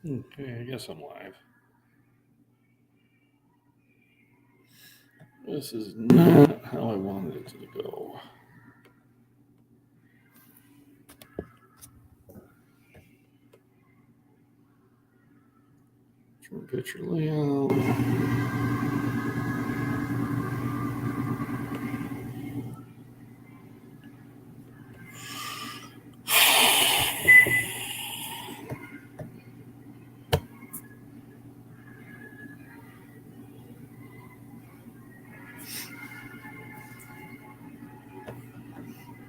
Okay, I guess I'm live. This is not how I wanted it to go. Turn picture layout.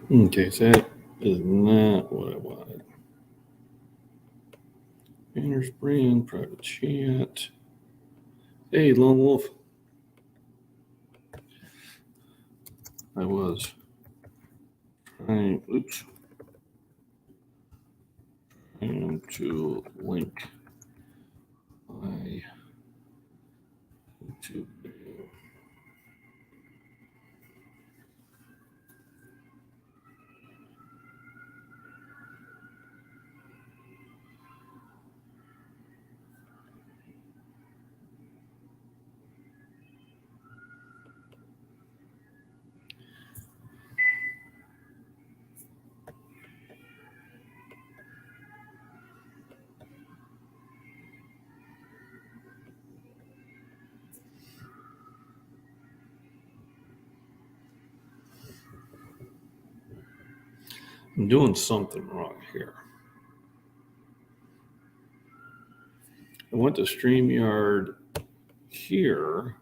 Okay, so that is not what I wanted. Banners, brand, private chat. Hey, Lone Wolf. I was trying, trying to link my YouTube video. I'm doing something wrong here. I went to StreamYard here.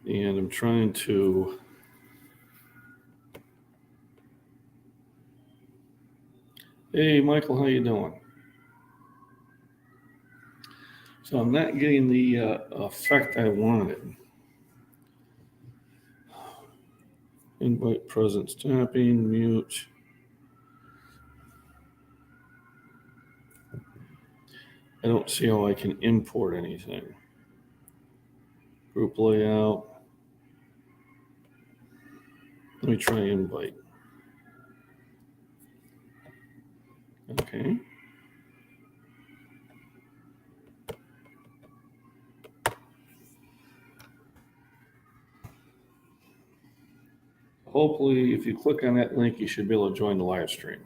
And I'm trying to Hey, Michael, how you doing? So I'm not getting the effect I wanted. Invite presence tapping, mute. I don't see how I can import anything. Group layout. Let me try invite. Okay. Hopefully, if you click on that link, you should be able to join the live stream.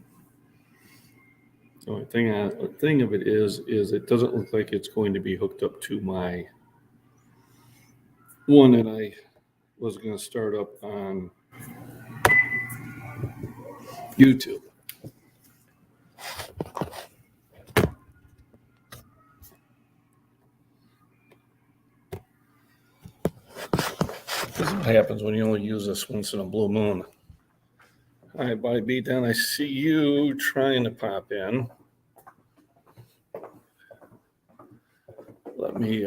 The only thing of it is it doesn't look like it's going to be hooked up to my one that I was going to start up on YouTube. This is what happens when you only use this once in a blue moon. Hi, Bobby B. Down. I see you trying to pop in. Let me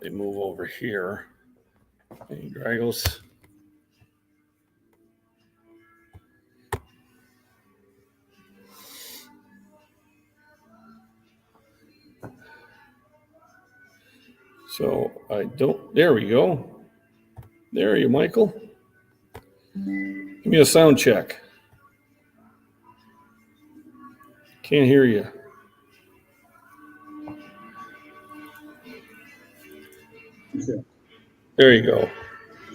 move over here. Hey, Dragos. So I don't. There we go. There you, Michael. Give me a sound check. Can't hear you. There you go.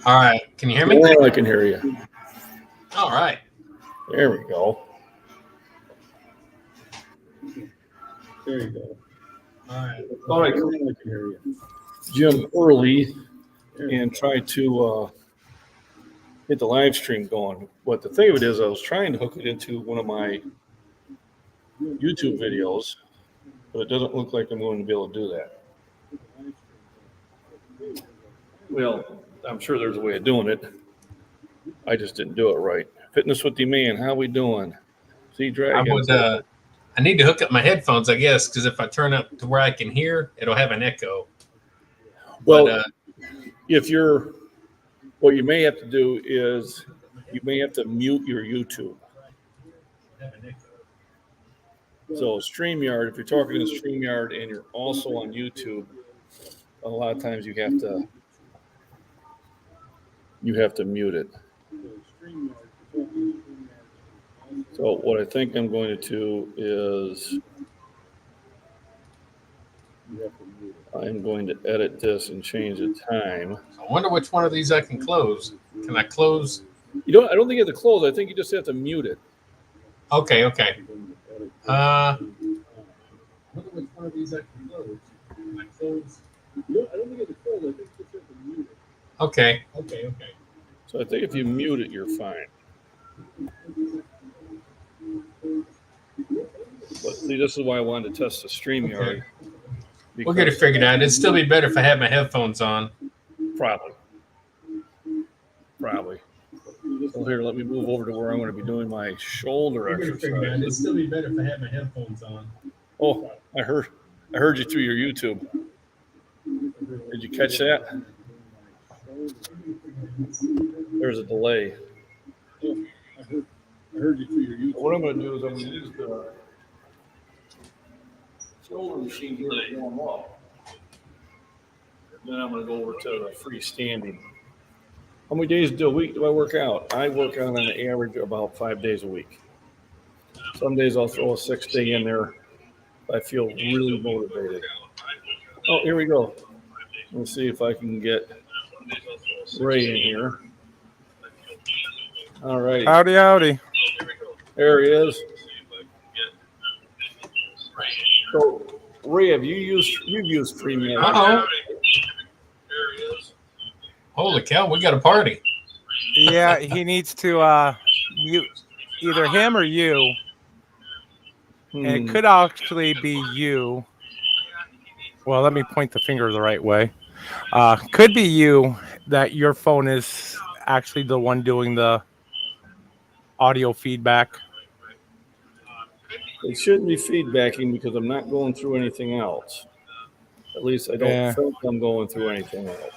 All right. Can you hear me? Yeah, I can hear you. All right. There we go. There you go. All right. All right. I can hear you. Jim early and try to get the live stream going. But the thing of it is, I was trying to hook it into one of my YouTube videos, but it doesn't look like I'm going to be able to do that. Well, I'm sure there's a way of doing it. I just didn't do it right. Fitness with the man, how we doing? See, Dragon. I need to hook up my headphones, I guess, because if I turn up to where I can hear, it'll have an echo. Well, what you may have to do is you may have to mute your YouTube. So StreamYard, if you're talking to StreamYard and you're also on YouTube, a lot of times you have to mute it. So what I think I'm going to do is I'm going to edit this and change the time. I wonder which one of these I can close. Can I close? I don't think you have to close. I think you just have to mute it. Okay. I wonder which one of these I can close. Can I close? I don't think you have to close. I think you just have to mute it. Okay. So I think if you mute it, you're fine. But see, this is why I wanted to test the StreamYard. Okay. We'll get it figured out. It'd still be better if I had my headphones on. Probably. So here, let me move over to where I'm going to be doing my shoulder exercise. It'd still be better if I had my headphones on. Oh, I heard you through your YouTube. Did you catch that? There's a delay. I heard you through your YouTube. What I'm going to do is I'm going to use the shoulder machine here to warm up. Then I'm going to go over to the freestanding. How many days a week do I work out? I work out on an average about 5 days a week. Some days I'll throw a 6-day in there. I feel really motivated. Oh, here we go. Let's see if I can get Ray in here. All right. Howdy. There he is. So, Ray, you've used StreamYard? Uh-oh. Holy cow, we got a party. Yeah, he needs to mute either him or you. And it could actually be you. Well, let me point the finger the right way. Could be you that your phone is actually the one doing the audio feedback. It shouldn't be feedbacking because I'm not going through anything else. At least I don't think I'm going through anything else.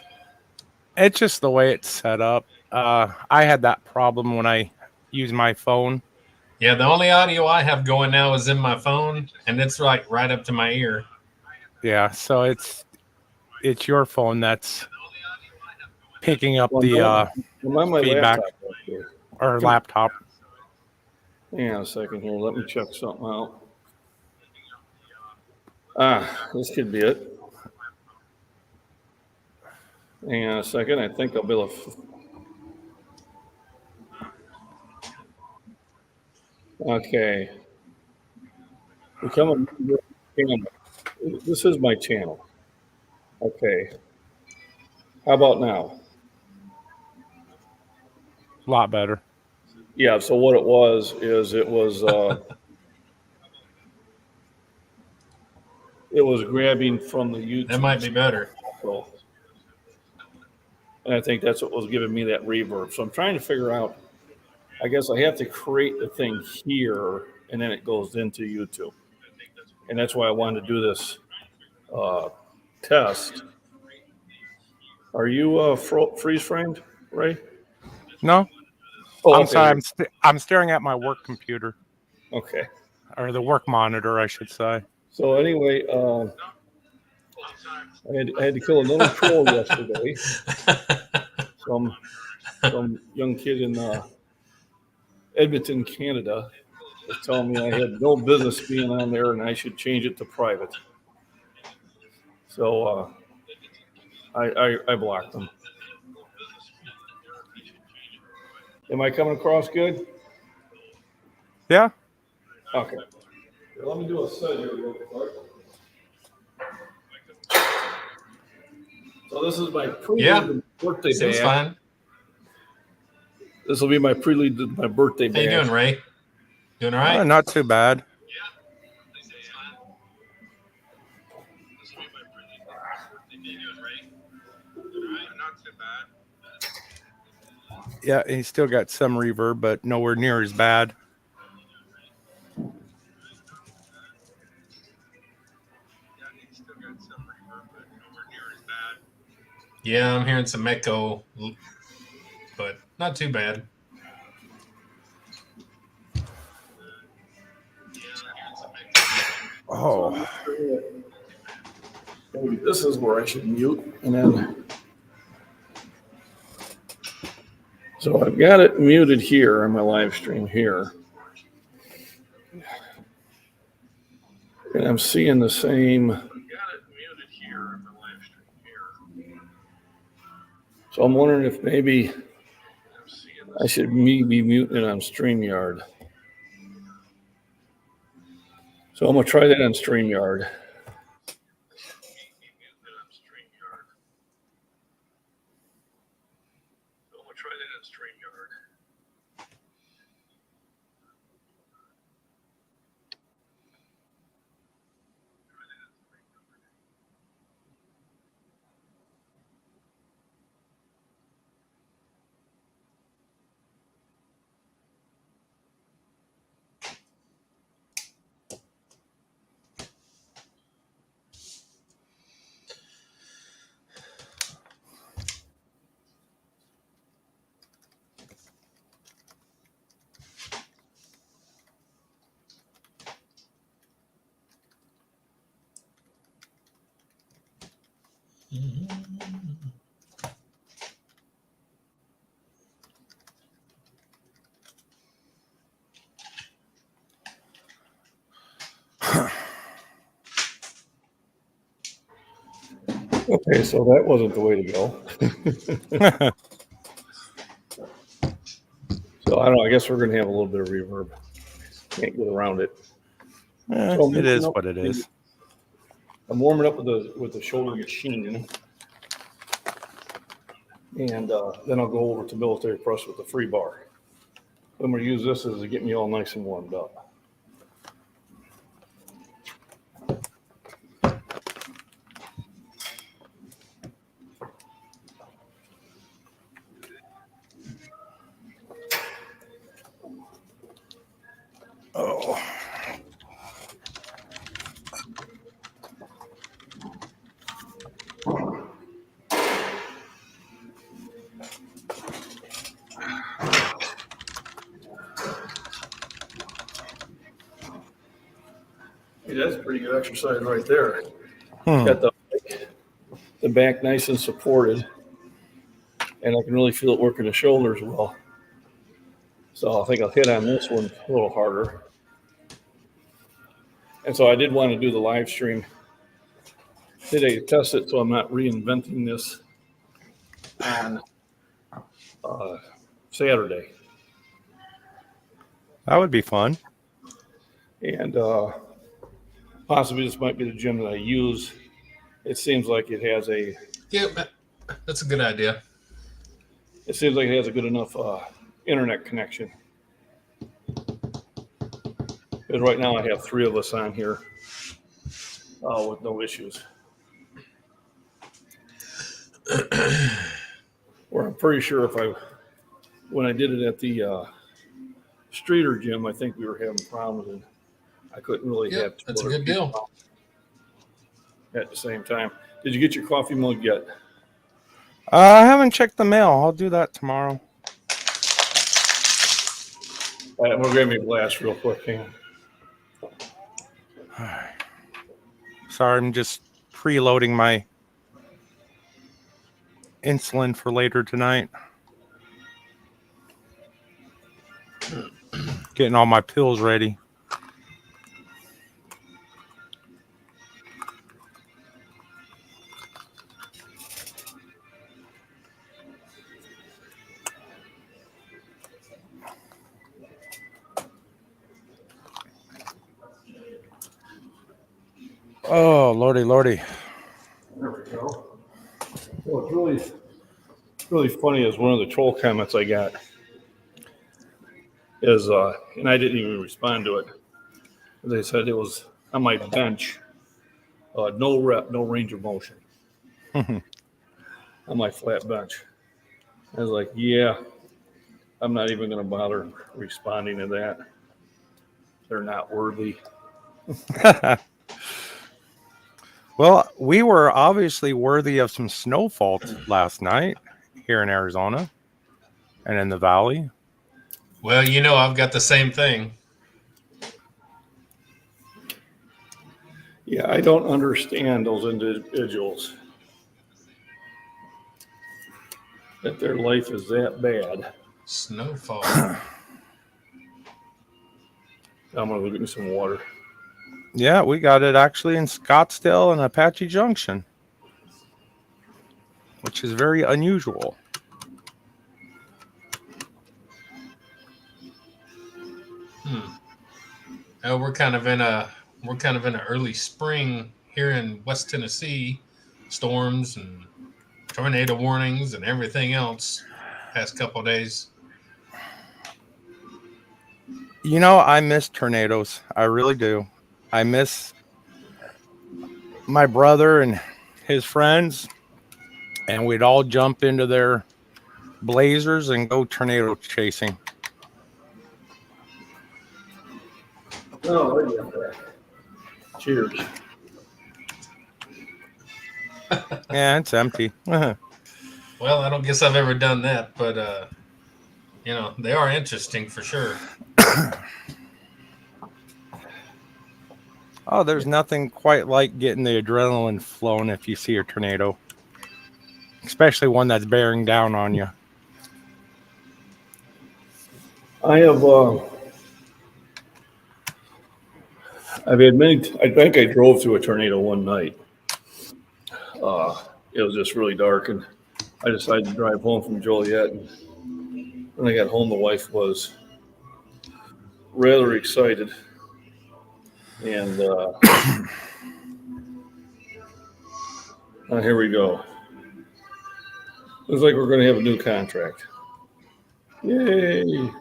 It's just the way it's set up. I had that problem when I use my phone. Yeah, the only audio I have going now is in my phone, and it's like right up to my ear. Yeah, so it's your phone that's picking up the feedback or laptop. Hang on a second here. Let me check something out. This could be it. Hang on a second. I think I'll be able to. Okay. This is my channel. Okay. How about now? A lot better. Yeah, so what it was it was grabbing from the YouTube. That might be better. So, and I think that's what was giving me that reverb. So I'm trying to figure out, I guess I have to create the thing here and then it goes into YouTube. And that's why I wanted to do this test. Are you freeze framed, Ray? No. Oh, I'm okay. sorry. I'm staring at my work computer. Okay. Or the work monitor, I should say. So anyway, I had to kill another troll yesterday. Some young kid in Edmonton, Canada, was telling me I had no business being on there and I should change it to private. So I blocked them. Am I coming across good? Yeah. Okay. Here, let me do a set here real quick. So this is my prelude birthday Seems bash. fine. This will be my prelude to my birthday How bash. you doing, Ray? Doing all right? Not too bad. Yeah, he's still got some reverb, but nowhere near as bad. Yeah, I'm hearing some echo, but not too bad. Oh, Maybe this is where I should mute, and then. So I've got it muted here on my live stream here. And I'm seeing the same. So I'm wondering if maybe I should be muting it on StreamYard. So I'm going to try that on StreamYard. Okay, so that wasn't the way to go. So I don't know. I guess we're going to have a little bit of reverb. Can't get around it. So it is what it is. I'm warming up with the shoulder machine, and then I'll go over to military press with the free bar. I'm going to use this as to get me all nice and warmed up. Oh. Hey, that's pretty good exercise right there. Got the back nice and supported, and I can really feel it working the shoulders well. So I think I'll hit on this one a little harder. And so I did want to do the live stream today to test it, so I'm not reinventing this on Saturday. That would be fun. And possibly this might be the gym that I use. It seems like it has a... Yeah, that's a good idea. It seems like it has a good enough internet connection. Because right now I have 3 of us on here with no issues. Or I'm pretty sure when I did it at the Streeter gym, I think we were having problems and I couldn't really have. That's a good deal. At the same time. Did you get your coffee mug yet? I haven't checked the mail. I'll do that tomorrow. All right, we'll give me a blast real quick. Hang on. Sorry, I'm just preloading my insulin for later tonight. Getting all my pills ready. Oh, lordy, lordy. There we go. Well, it's really funny is one of the troll comments I got is, and I didn't even respond to it. They said it was on my bench, no rep, no range of motion on my flat bench. I was like, yeah, I'm not even going to bother responding to that. They're not worthy. Well, we were obviously worthy of some snowfall last night here in Arizona and in the valley. Well, I've got the same thing. Yeah, I don't understand those individuals that their life is that bad. Snowfall. I'm gonna go get me some water. Yeah, we got it actually in Scottsdale and Apache Junction, which is very unusual. We're kind of in an early spring here in West Tennessee. Storms and tornado warnings and everything else past couple of days. You know, I miss tornadoes. I really do. I miss my brother and his friends, and we'd all jump into their blazers and go tornado chasing. Oh, yeah. Cheers. Yeah, it's empty. Well, I don't guess I've ever done that, but they are interesting for sure. Oh, there's nothing quite like getting the adrenaline flowing if you see a tornado, especially one that's bearing down on you. I've had many. I think I drove through a tornado one night. It was just really dark, and I decided to drive home from Joliet. And when I got home, the wife was rather excited, and here we go. Looks like we're going to have a new contract. Yay! And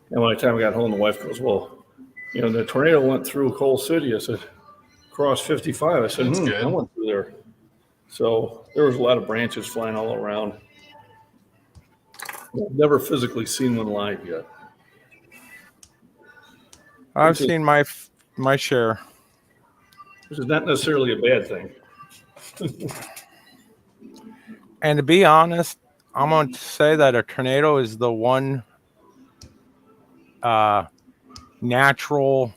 by the time I got home, the wife goes, "Well, the tornado went through Coal City." I said, "Across 55." I said, I went through there. So there was a lot of branches flying all around. I've never physically seen one live yet. I've seen my share. Which is not necessarily a bad thing. And to be honest, I'm going to say that a tornado is the one natural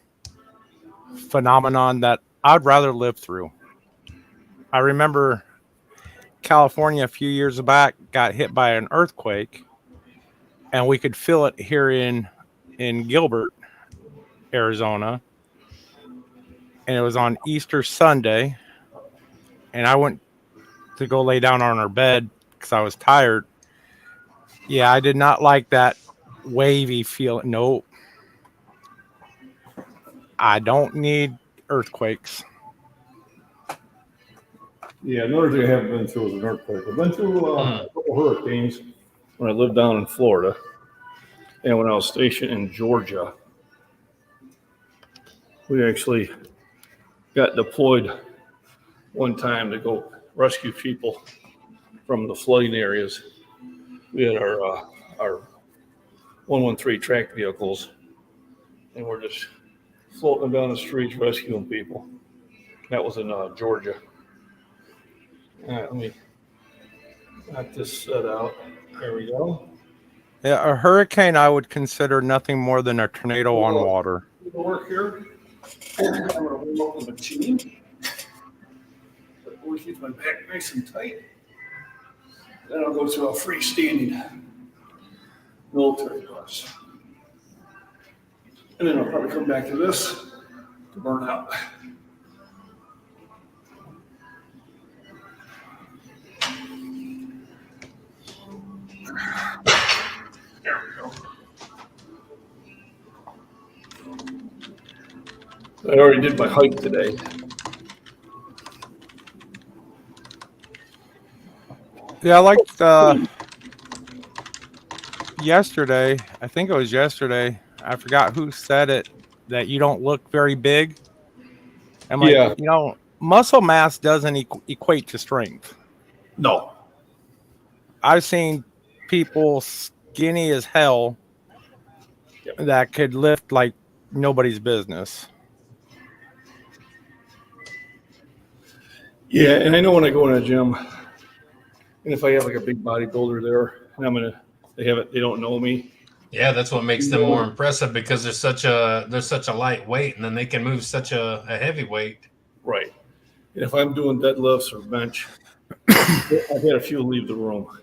phenomenon that I'd rather live through. I remember California a few years back got hit by an earthquake, and we could feel it here in Gilbert, Arizona. And it was on Easter Sunday, and I went to go lay down on our bed because I was tired. Yeah, I did not like that wavy feeling. Nope. I don't need earthquakes. Yeah, another thing I haven't been through is an earthquake. I've been through a couple hurricanes when I lived down in Florida, and when I was stationed in Georgia. We actually got deployed one time to go rescue people from the flooding areas. We had our 113 track vehicles, and we're just floating down the streets rescuing people. That was in Georgia. All right, let me knock this set out. There we go. Yeah, a hurricane I would consider nothing more than a tornado on water. Work here. I'm going to warm up the machine. That always keeps my back nice and tight. Then I'll go to a freestanding military bus. And then I'll probably come back to this to burn out. There we go. I already did my hike today. Yeah, I liked yesterday. I think it was yesterday. I forgot who said it, that you don't look very big. I'm like, muscle mass doesn't equate to strength. No. I've seen people skinny as hell that could lift like nobody's business. Yeah, and I know when I go in a gym, and if I have like a big bodybuilder there, and they don't know me, Yeah, that's what makes them more impressive because they're such a light weight, and then they can move such a heavy weight. Right. And if I'm doing deadlifts or bench, I've had a few leave the room.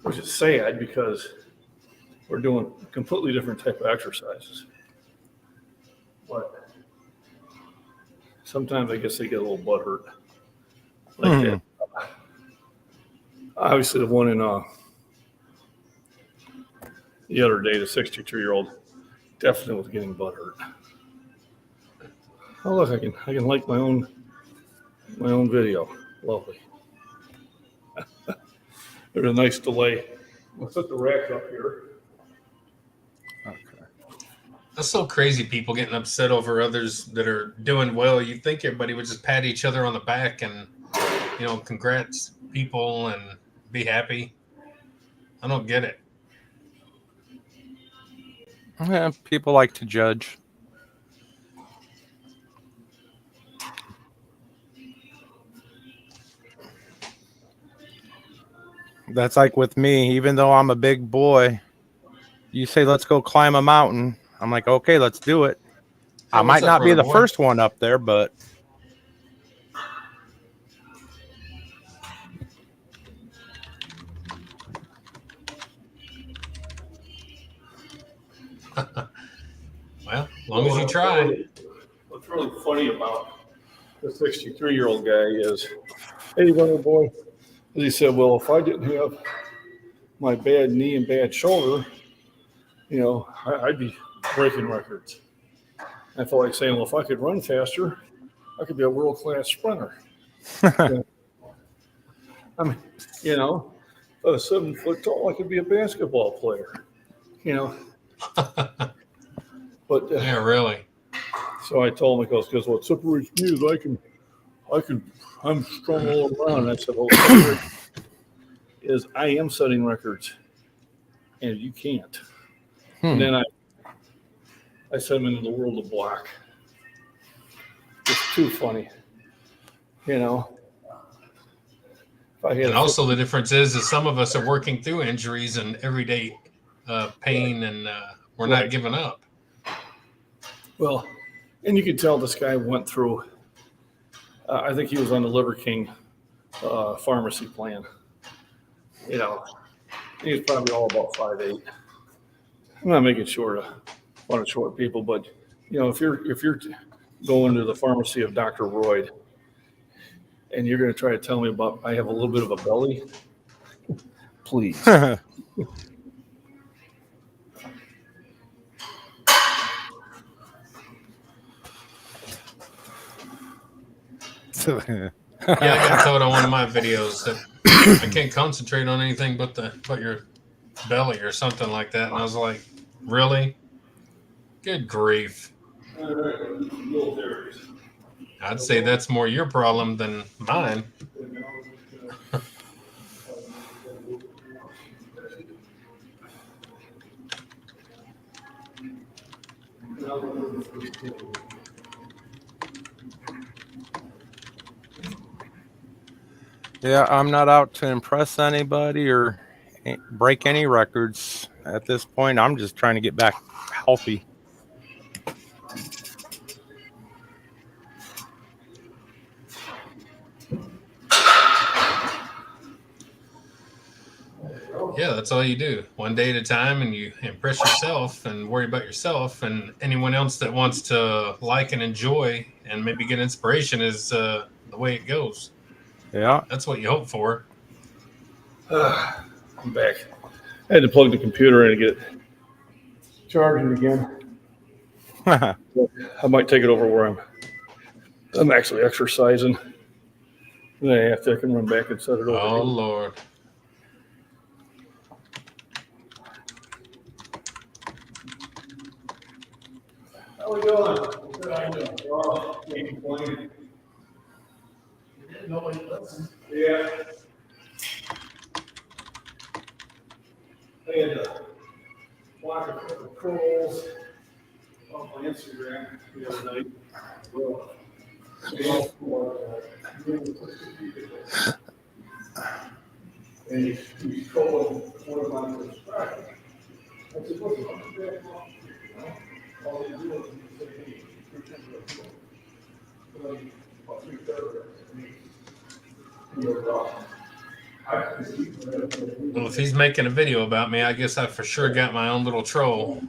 Which is sad because we're doing completely different type of exercises. But sometimes I guess they get a little butthurt. Like that. Obviously, the one in the other day, the 62-year-old, definitely was getting butthurt. Oh look, I can like my own video. Lovely. There's a nice delay. Let's put the rack up here. Okay. That's so crazy. People getting upset over others that are doing well. You'd think everybody would just pat each other on the back and congrats people and be happy. I don't get it. Yeah, people like to judge. That's like with me. Even though I'm a big boy, you say, let's go climb a mountain. I'm like, okay, let's do it. Hey, I might what's up, not be the brother boy? first one up there, but Well, as long as you try. What's really funny about the 63-year-old guy is, hey, brother boy, he said, well, if I didn't have my bad knee and bad shoulder, I'd be breaking records. I felt like saying, well, if I could run faster, I could be a world-class sprinter. I mean, if I was 7 foot tall, I could be a basketball player, But Yeah, really. so I told him, because what separates me is I'm strong all around. And I said, well, is I am setting records, and you can't. And then I sent him into the world of block. It's too funny, If I had And also the difference is some of us are working through injuries and everyday pain, and we're not giving up. Well, and you can tell this guy went through. I think he was on the Liver King pharmacy plan. He was probably all about 5'8". I'm not making short of a lot of short people, but if you're going to the pharmacy of Dr. Royd and you're going to try to tell me about I have a little bit of a belly, please. Yeah, I got told on one of my videos that I can't concentrate on anything but your belly or something like that, and I was like, really? Good grief! I'd say that's more your problem than mine. yeah, I'm not out to impress anybody or break any records at this point. I'm just trying to get back healthy. Yeah, that's all you do. One day at a time, and you impress yourself and worry about yourself, and anyone else that wants to like and enjoy and maybe get inspiration is the way it goes. Yeah. That's what you hope for. I'm back. I had to plug the computer in and get it charging again. I might take it over where I'm actually exercising. And after I can run back and set it over. Oh, Lord. How we doing? Oh, can't complain. Nobody listens. Yeah. I had to watch a couple of trolls on my Instagram the other night. And he's trolling one of my Well, if he's making a video about me, I guess I for sure got my own little troll.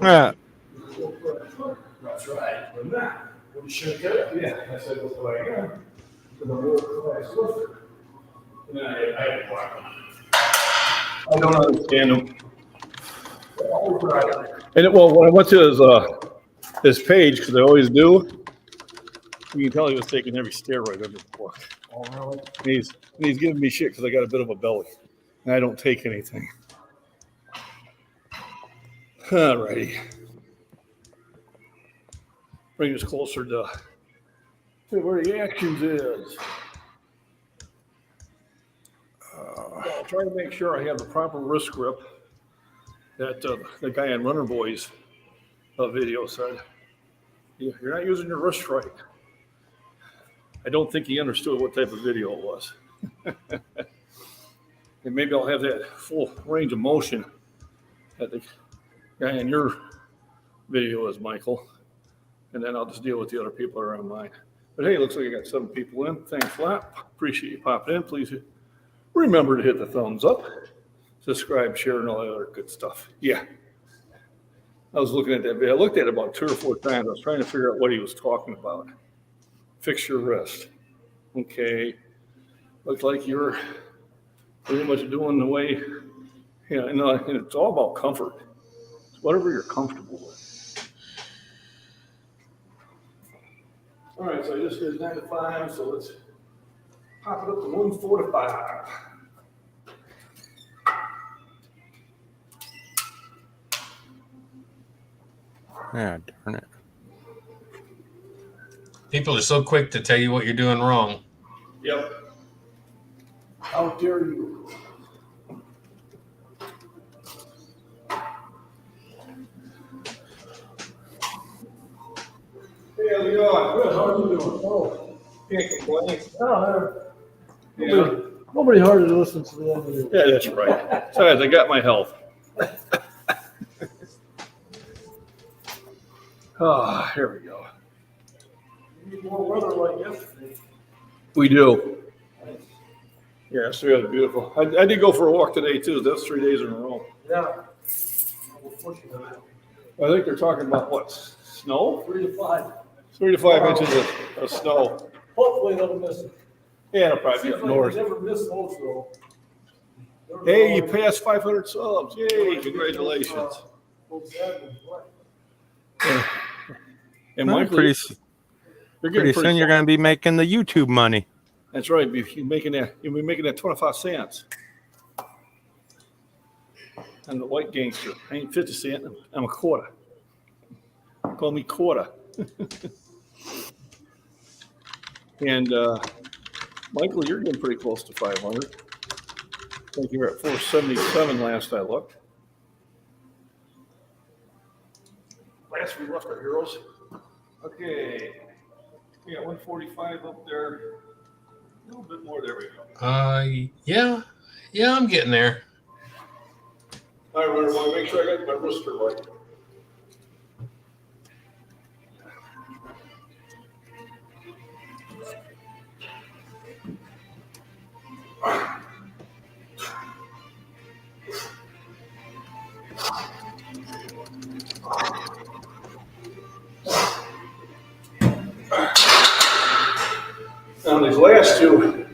Yeah. That's right. You should get it. Yeah, I said, that's what I got. For the world-class lifter. And I don't understand them. And well, when I went to his page, because I always do, you can tell he was taking every steroid under the book. Oh, really? And he's giving me shit because I got a bit of a belly, and I don't take anything. All righty. Bring us closer to where the actions is. I'll try to make sure I have the proper wrist grip that the guy on Runner Boy's video said. You're not using your wrist right. I don't think he understood what type of video it was. And maybe I'll have that full range of motion that the guy in your video is, Michael. And then I'll just deal with the other people that are on mine. But hey, it looks like I got 7 people in. Thanks a lot. Appreciate you popping in. Please remember to hit the thumbs up, subscribe, share, and all that other good stuff. Yeah. I was looking at that video. I looked at it about 2 or 4 times. I was trying to figure out what he was talking about. Fix your wrist. Okay. Looks like you're pretty much doing the way, and it's all about comfort. It's whatever you're comfortable with. All right, so I just did 9 to 5, so let's pop it up to 1 4 to 5. Yeah, darn it. People are so quick to tell you what you're doing wrong. Yep. How dare you? Hey, how's it going? Good. How are you doing? Oh, can't complain. Oh, nobody hardly listens to the end of it. Yeah, that's right. Besides, I got my health. Ah, here we go. We need more weather like yesterday. We do. Yeah, so it was beautiful. I did go for a walk today too. That's 3 days in a row. Yeah. We're pushing it. I think they're talking about what? Snow? 3 to 5. 3 to 5 inches of snow. Hopefully they'll miss it. Yeah, it'll probably be Seems up like north. they never miss those though. Hey, you passed 500 subs. Yay, congratulations. And Well, Michael, pretty you're getting soon you're going to be making the YouTube money. That's right. You'll be making that 25 cents. I'm the white gangster. I ain't 50 cents. I'm a quarter. Call me quarter. And Michael, you're getting pretty close to 500. I think you were at 477 last I looked. Last we left our heroes. Okay. We got 145 up there. A little bit more. There we go. Yeah, I'm getting there. All right, I want to make sure I got my wrister right. Now these last two,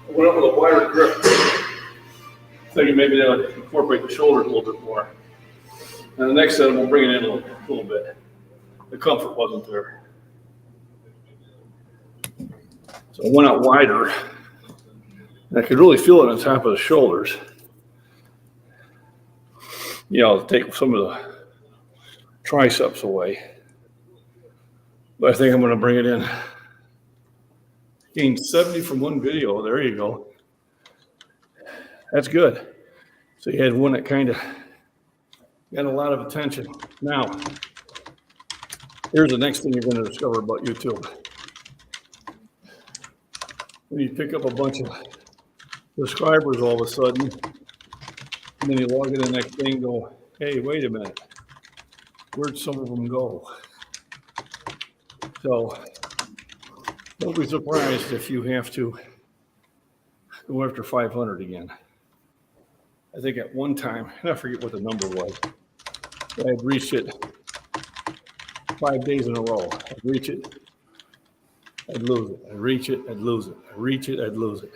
I went up with a wider grip, thinking maybe that would incorporate the shoulders a little bit more. And the next set, we'll bring it in a little bit. The comfort wasn't there. So I went out wider, and I could really feel it on top of the shoulders. Take some of the triceps away. But I think I'm going to bring it in. Gained 70 from one video. There you go. That's good. So you had one that kind of got a lot of attention. Now, here's the next thing you're going to discover about YouTube. When you pick up a bunch of subscribers all of a sudden, and then you log in the next thing and go, hey, wait a minute. Where'd some of them go? So don't be surprised if you have to go after 500 again. I think at one time, and I forget what the number was, but I'd reached it 5 days in a row. I'd reach it, I'd lose it. I'd reach it, I'd lose it. I'd reach it, I'd lose it.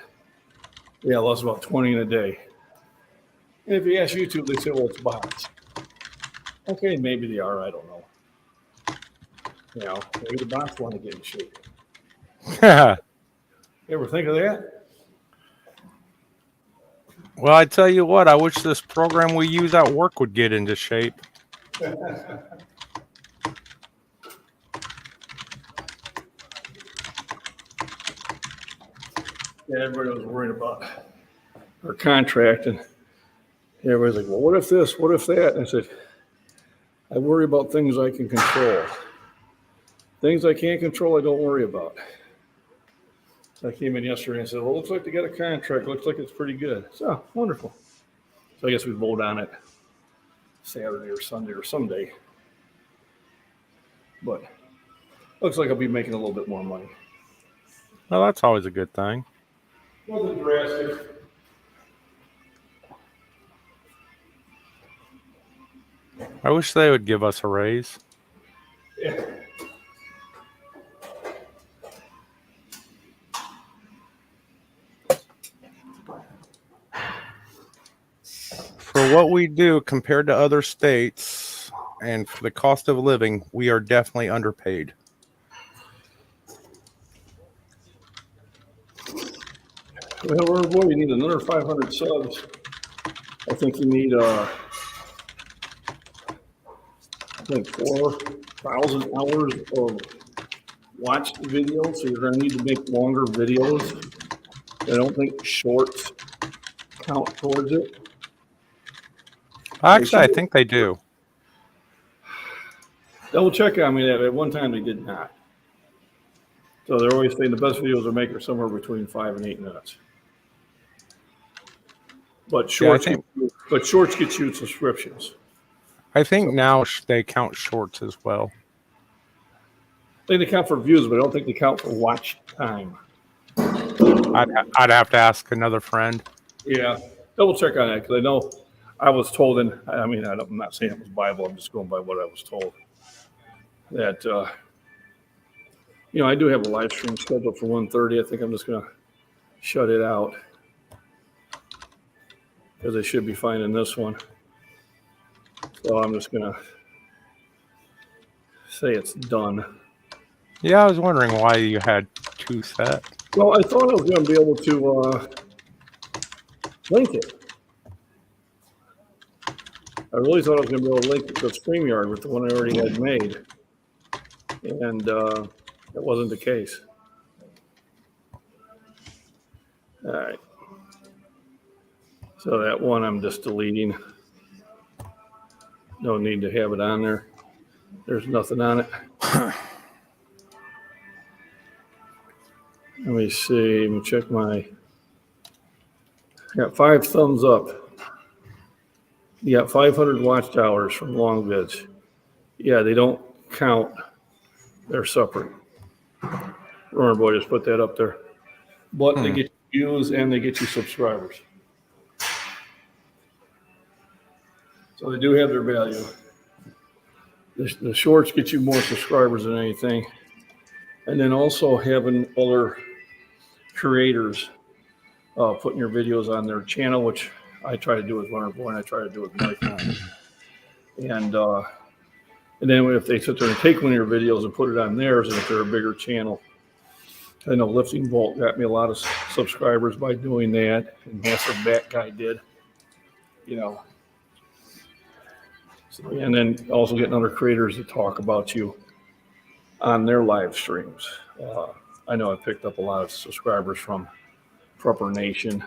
Yeah, I lost about 20 in a day. And if you ask YouTube, they say, well, it's bots. Okay, maybe they are, I don't know. You know, maybe the bots want to get in shape. You ever think of that? Well, I tell you what, I wish this program we use at work would get into shape. Yeah, everybody was worried about our contract, and everybody's like, well, what if this? What if that? And I said, I worry about things I can control. Things I can't control, I don't worry about. So I came in yesterday and said, well, looks like they got a contract. Looks like it's pretty good. So, wonderful. So I guess we vote on it Saturday or Sunday or someday. But looks like I'll be making a little bit more money. Well, that's always a good thing. Wasn't drastic. I wish they would give us a raise. Yeah. For what we do compared to other states and for the cost of living, we are definitely underpaid. Well, boy, you need another 500 subs. I think you need, I think 4,000 hours of watched videos. So you're going to need to make longer videos. I don't think shorts count towards it. Actually, I think they do. Double check on me that at one time they did not. So they're always saying the best videos are make are somewhere between 5 and 8 minutes. But shorts, shorts get you subscriptions. I think now they count shorts as well. I think they count for views, but I don't think they count for watch time. I'd have to ask another friend. Yeah, double check on that because I know I was told, and I mean, I'm not saying it was Bible. I'm just going by what I was told. That you know, I do have a live stream scheduled for 1:30. I think I'm just gonna shut it out because I should be fine in this one. So I'm just gonna say it's done. Yeah, I was wondering why you had two set. Well, I thought I was gonna be able to link it. I really thought I was going to be able to link it to StreamYard with the one I already had made. And that wasn't the case. All right. So that one I'm just deleting. No need to have it on there. There's nothing on it. Let me see. Let me check my. I got 5 thumbs up. You got 500 watch hours from long vids. Yeah, they don't count. They're separate. Roaring Boy just put that up there. But they get you views and they get you subscribers. So they do have their value. The shorts get you more subscribers than anything. And then also having other creators putting your videos on their channel, which I try to do with Runner Boy and I try to do with Mike. And then if they sit there and take one of your videos and put it on theirs, and if they're a bigger channel, I know Lifting Bolt got me a lot of subscribers by doing that, and Massive Back Guy did, you know. So, and then also getting other creators to talk about you on their live streams. I know I picked up a lot of subscribers from Prepper Nation.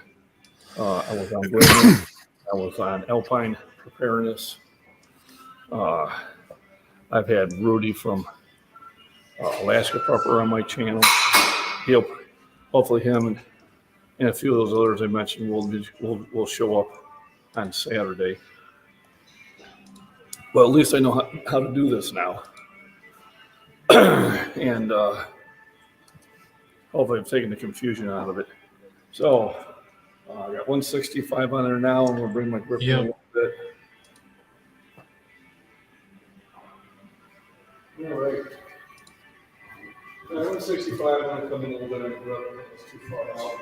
I was on Britain. I was on Alpine Preparedness. I've had Rudy from Alaska Prepper on my channel. He'll hopefully him and a few of those others I mentioned will show up on Saturday. Well, at least I know how to do this now, and hopefully I've taken the confusion out of it. So I got 165 on there now. I'm gonna bring my grip in a Yep. little bit. All right. 165. I'm gonna come in a little bit on the grip. It's too far out.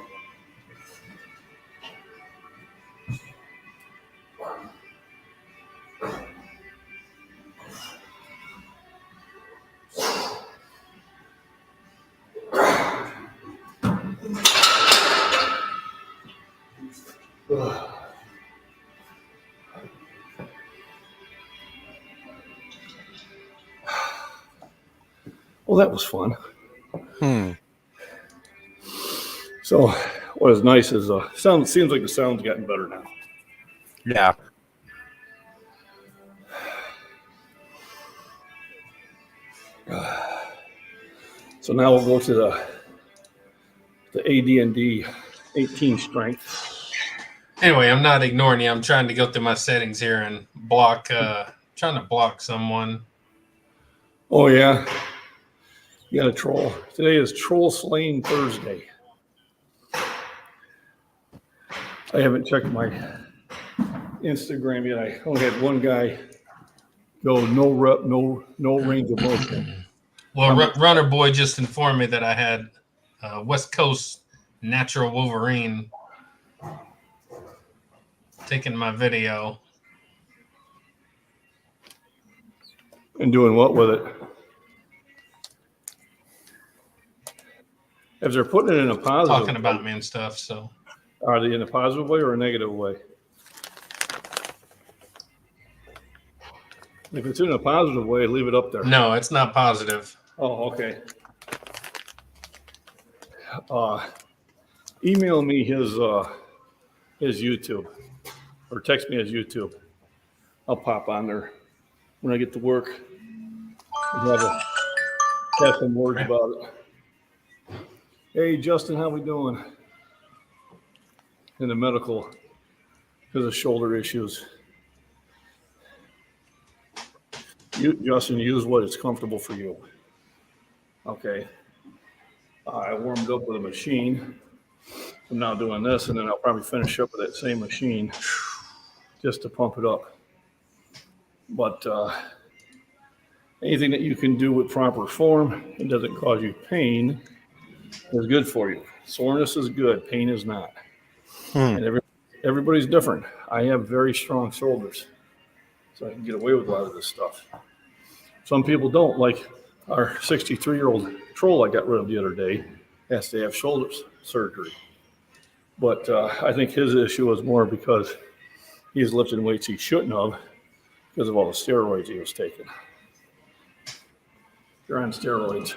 Well, that was fun. So, what is nice is sound. Seems like the sound's gotten better now. Yeah. So now we'll go to the AD&D 18 strength. Anyway, I'm not ignoring you. I'm trying to go through my settings here and block, trying to block someone. Oh yeah, you got a troll. Today is Troll Slaying Thursday. I haven't checked my Instagram yet. I only had one guy go no rep, no range of motion. Well, Runner Boy just informed me that I had West Coast Natural Wolverine taking my video. And doing what with it? If they're putting it in a positive, Talking about me and stuff. So are they in a positive way or a negative way? If it's in a positive way, leave it up there. no, it's not positive. Oh, okay. Email me his YouTube or text me his YouTube. I'll pop on there when I get to work. We'll have some words about it. Hey, Justin, how we doing? In the medical, because of shoulder issues. Justin, use what is comfortable for you. Okay. I warmed up with a machine. I'm now doing this, and then I'll probably finish up with that same machine just to pump it up. But anything that you can do with proper form, it doesn't cause you pain, is good for you. Soreness is good. Pain is not. And everybody's different. I have very strong shoulders, so I can get away with a lot of this stuff. Some people don't, like our 63-year-old troll I got rid of the other day has to have shoulder surgery. But I think his issue was more because he's lifting weights he shouldn't have because of all the steroids he was taking. If you're on steroids,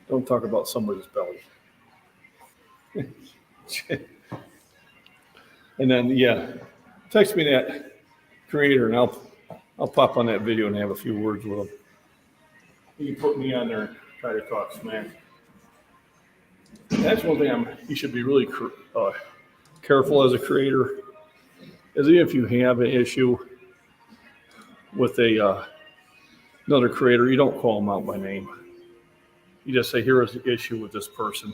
don't talk about somebody's belly. And then, yeah, text me that creator and I'll pop on that video and have a few words with him. You put me on there and try to talk smack. That's one thing you should be really careful as a creator, is if you have an issue with another creator, you don't call them out by name. You just say, here is the issue with this person,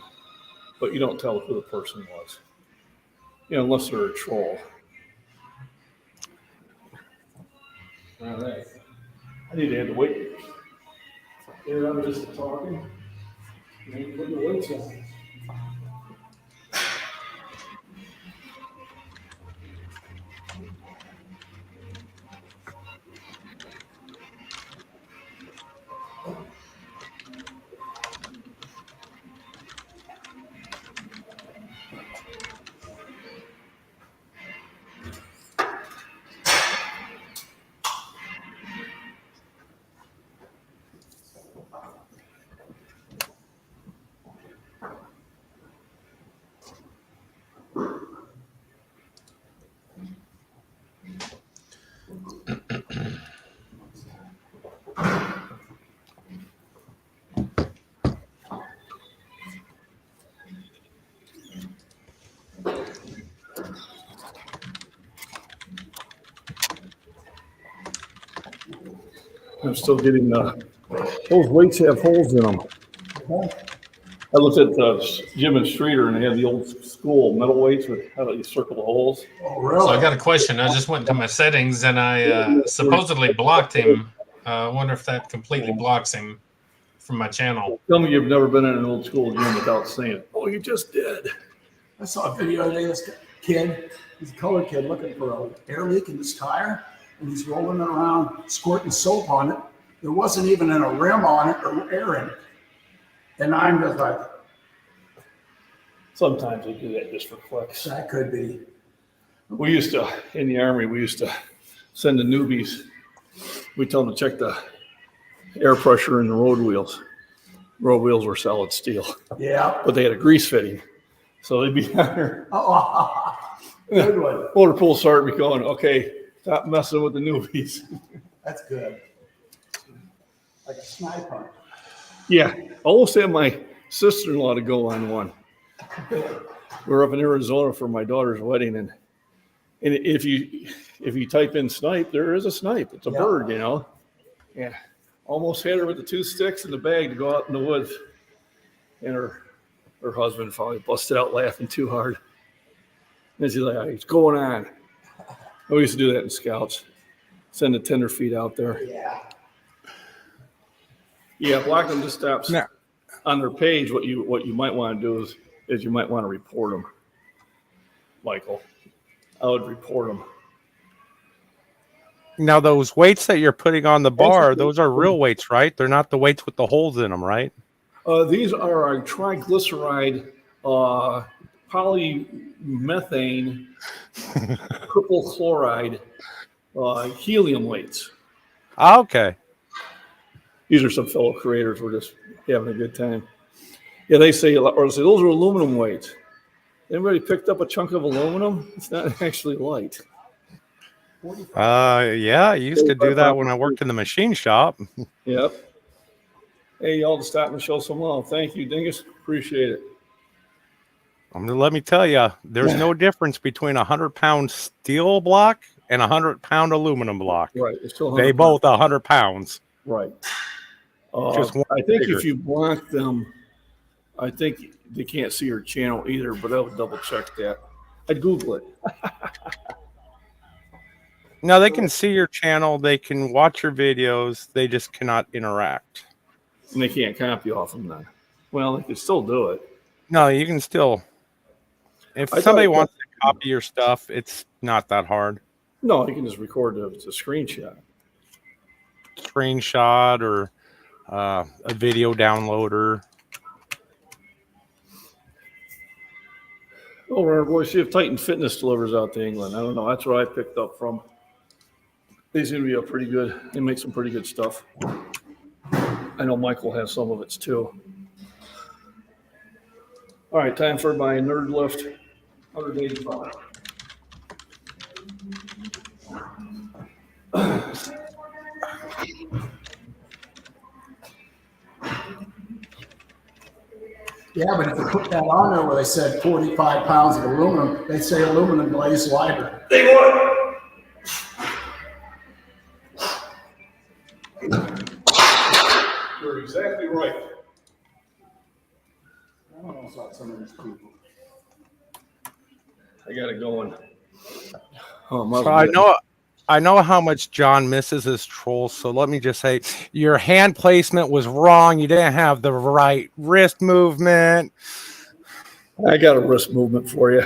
but you don't tell who the person was. Unless they're a troll. All right. I need to add the weight. Here I'm just talking. And put the weights on. I'm still getting those weights have holes in them. I looked at Jim and Streeter, and they had the old school, metal weights with how do you circle the holes. Oh, So really? I got a question. I just went into my settings and I supposedly blocked him. I wonder if that completely blocks him from my channel. Tell me you've never been in an old school gym without saying, "Oh, you just did." I saw a video of this kid, he's a colored kid looking for an air leak in his tire, and he's rolling it around, squirting soap on it. There wasn't even a rim on it or air in it. And I'm just like, Sometimes they do that just for clicks. that could be. We used to, in the Army, we used to send the newbies, we tell them to check the air pressure in the road wheels. Road wheels were solid steel, Yeah. but they had a grease fitting. So they'd be on there. Oh, good one. Motor pool sergeant be going, okay, stop messing with the newbies. That's good. Like a sniper. Yeah, I almost had my sister-in-law to go on one. We were up in Arizona for my daughter's wedding, and if you type in snipe, there is a snipe. It's a bird, you know. Yeah, almost had her with the 2 sticks in the bag to go out in the woods, and her husband probably busted out laughing too hard. And she's like, "What's going on?" We used to do that in Scouts. Send the tenderfeet out there. Yeah. Yeah, block them just stops. Now- On their page, what you might want to do is you might want to report them, Michael. I would report them. Now, those weights that you're putting on the bar, those are real weights, right? They're not the weights with the holes in them, right? These are our triglyceride, polymethane, triple chloride, helium weights. Okay. These are some fellow creators. We're just having a good time. Yeah, they say those are aluminum weights. Anybody picked up a chunk of aluminum? It's not actually light. Yeah, I used to do that when I worked in the machine shop. Yep. Hey, y'all to stop and show some love. Thank you, Dingus. Appreciate it. Let me tell you, there's no difference between a 100-pound steel block and a 100-pound aluminum block. Right. It's still They 100 both 100 pounds. Right. Just one I think bigger. if you block them, I think they can't see your channel either, but I would double check that. I'd Google it. Now they can see your channel, they can watch your videos, they just cannot interact. And they can't copy off them then. Well, they can still do it. No, you can still. If I thought somebody it- wants to copy your stuff, it's not that hard. No, you can just record it. It's a screenshot. Screenshot or a video downloader. Oh, our boys, see if Titan Fitness delivers out to England. I don't know. That's where I picked up from. They seem to be a pretty good. They make some pretty good stuff. I know Michael has some of it too. All right, time for my nerd lift. 185. Yeah, but if they put that on there where they said 45 pounds of aluminum, they say aluminum glaze lighter. They would. You're exactly right. I don't know about some of these people. I got it going. So I know how much John misses his trolls, so let me just say your hand placement was wrong. You didn't have the right wrist movement. I got a wrist movement for you.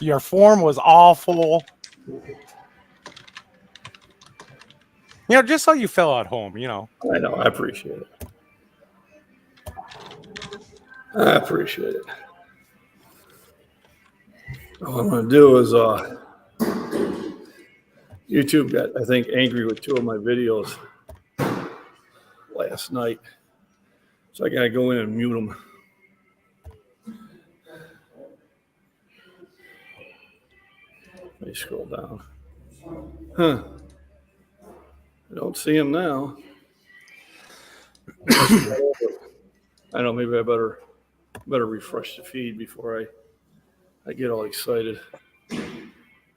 Your form was awful. Just so you felt at home, I know. I appreciate it. I appreciate it. All I'm going to do is YouTube got, I think, angry with 2 of my videos last night. So I got to go in and mute them. Let me scroll down. Huh. I don't see him now. I know, maybe I better refresh the feed before I get all excited.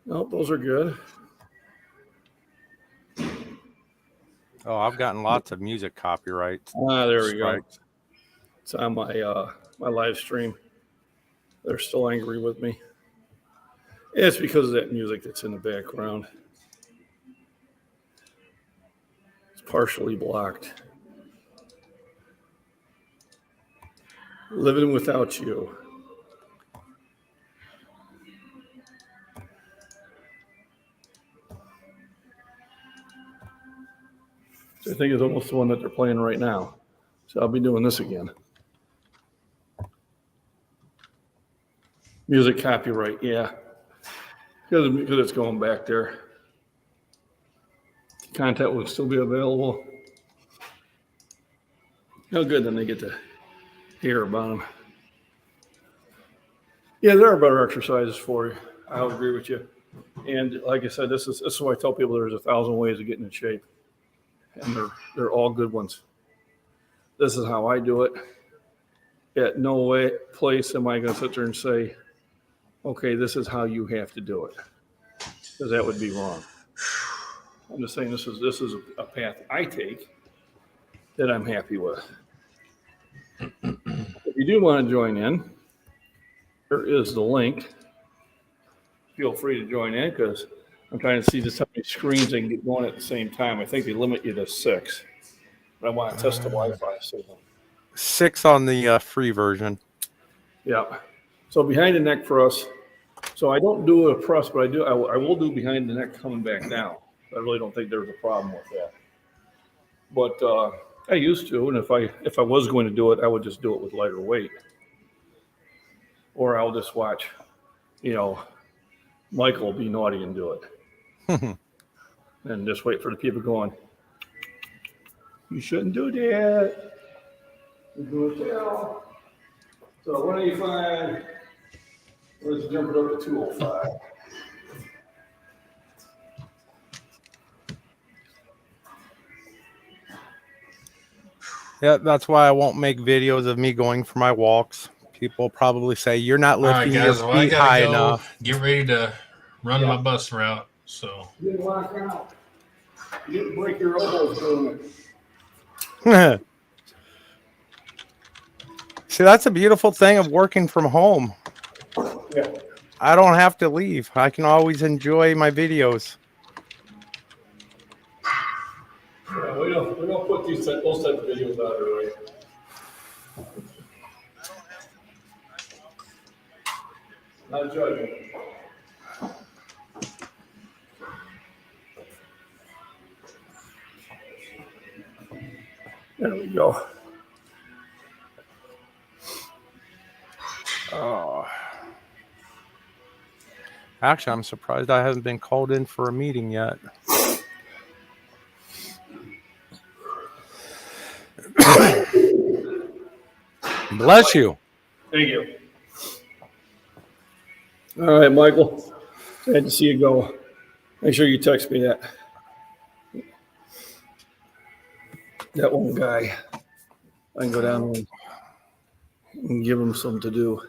Nope, those are good. Oh, I've gotten lots of music copyrights. There we go. strikes. It's on my live stream. They're still angry with me. It's because of that music that's in the background. It's partially blocked. Living without you. So I think it's almost the one that they're playing right now. So I'll be doing this again. Music copyright, yeah. Because it's going back there. Content will still be available. No good, then they get to hear about them. Yeah, there are better exercises for you. I'll agree with you. And like I said, this is why I tell people there's 1,000 ways of getting in shape. And they're all good ones. This is how I do it. At no place am I going to sit there and say, okay, this is how you have to do it. Because that would be wrong. I'm just saying this is a path I take that I'm happy with. If you do want to join in, there is the link. Feel free to join in because I'm trying to see just how many screens they can get going at the same time. I think they limit you to 6. But I want to test the Wi-Fi signal. 6 on the free version. Yeah. So behind the neck for us. So I don't do a press, but I will do behind the neck coming back down. I really don't think there's a problem with that. But I used to, and if I was going to do it, I would just do it with lighter weight. Or I'll just watch, Michael be naughty and do it. And just wait for the people going, you shouldn't do that. You do it now. So 185, let's jump it up to 205. Yeah, that's why I won't make videos of me going for my walks. People probably say you're not All right, lifting guys. your Well, I feet gotta high go enough. get ready to run my bus route. So You didn't lock out. You didn't break your elbows doing it. See, that's a beautiful thing of working from home. Yeah. I don't have to leave. I can always enjoy my videos. Yeah, we don't put those type of videos out there, right? Not judging. There we go. Oh. Actually, I'm surprised I haven't been called in for a meeting yet. Bless you. Thank you. All right, Michael. Sad to see you go. Make sure you text me that one guy. I can go down and give him something to do.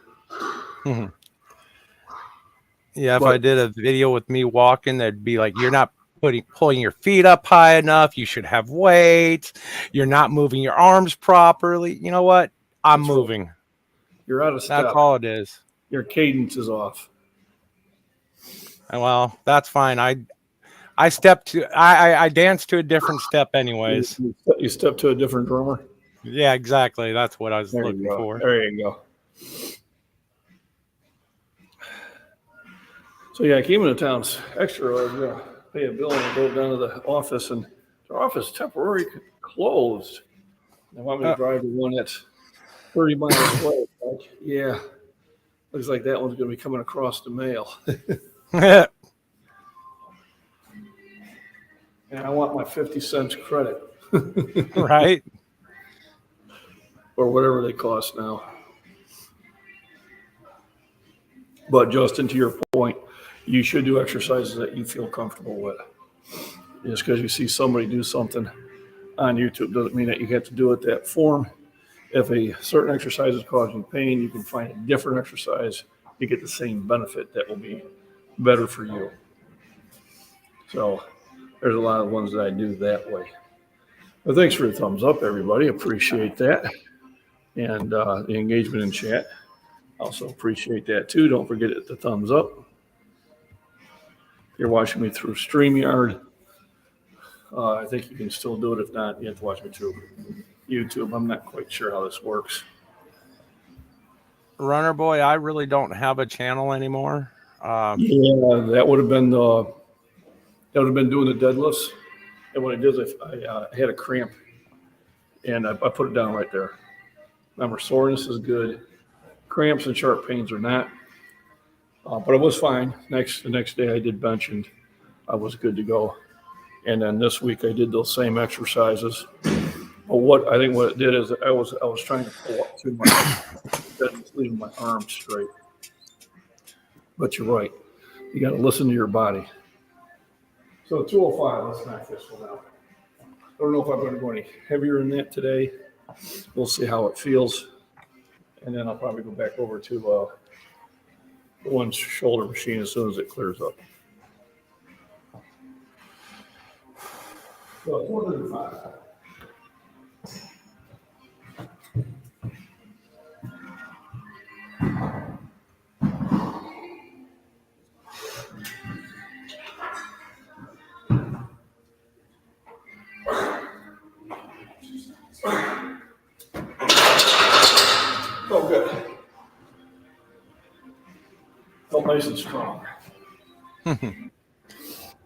Mm-hmm. Yeah, if I did a video with me walking, that'd be like, you're not pulling your feet up high enough. You should have weights. You're not moving your arms properly. You know what? I'm moving. You're out of step. That's all it is. Your cadence is off. Well, that's fine. I dance to a different step anyways. You step to a different drummer? Yeah, exactly. That's what I was looking for. There you go. So yeah, I came into town extra. I was going to pay a bill and go down to the office, and their office temporarily closed. They want me to drive the one that's 30 miles away. Like, yeah, looks like that one's going to be coming across the mail. And I want my 50 cents credit. Right? Or whatever they cost now. But Justin, to your point, you should do exercises that you feel comfortable with. Just because you see somebody do something on YouTube doesn't mean that you have to do it that form. If a certain exercise is causing pain, you can find a different exercise. You get the same benefit that will be better for you. So there's a lot of ones that I do that way. But thanks for your thumbs up, everybody. Appreciate that. and the engagement in chat. Also appreciate that too. Don't forget the thumbs up. If you're watching me through StreamYard, I think you can still do it. If not, you have to watch me through YouTube. I'm not quite sure how this works. Runner Boy, I really don't have a channel anymore. Yeah, that would have been doing the deadlifts. And what I did is I had a cramp, and I put it down right there. Remember, soreness is good. Cramps and sharp pains are not. But I was fine. The next day I did bench, and I was good to go. And then this week I did those same exercises. But what it did is I was trying to pull up too much, leaving my arms straight. But you're right. You got to listen to your body. So 205, let's knock this one out. I don't know if I'm going to go any heavier than that today. We'll see how it feels. And then I'll probably go back over to one shoulder machine as soon as it clears up. So 405. Oh, good. Felt nice and strong.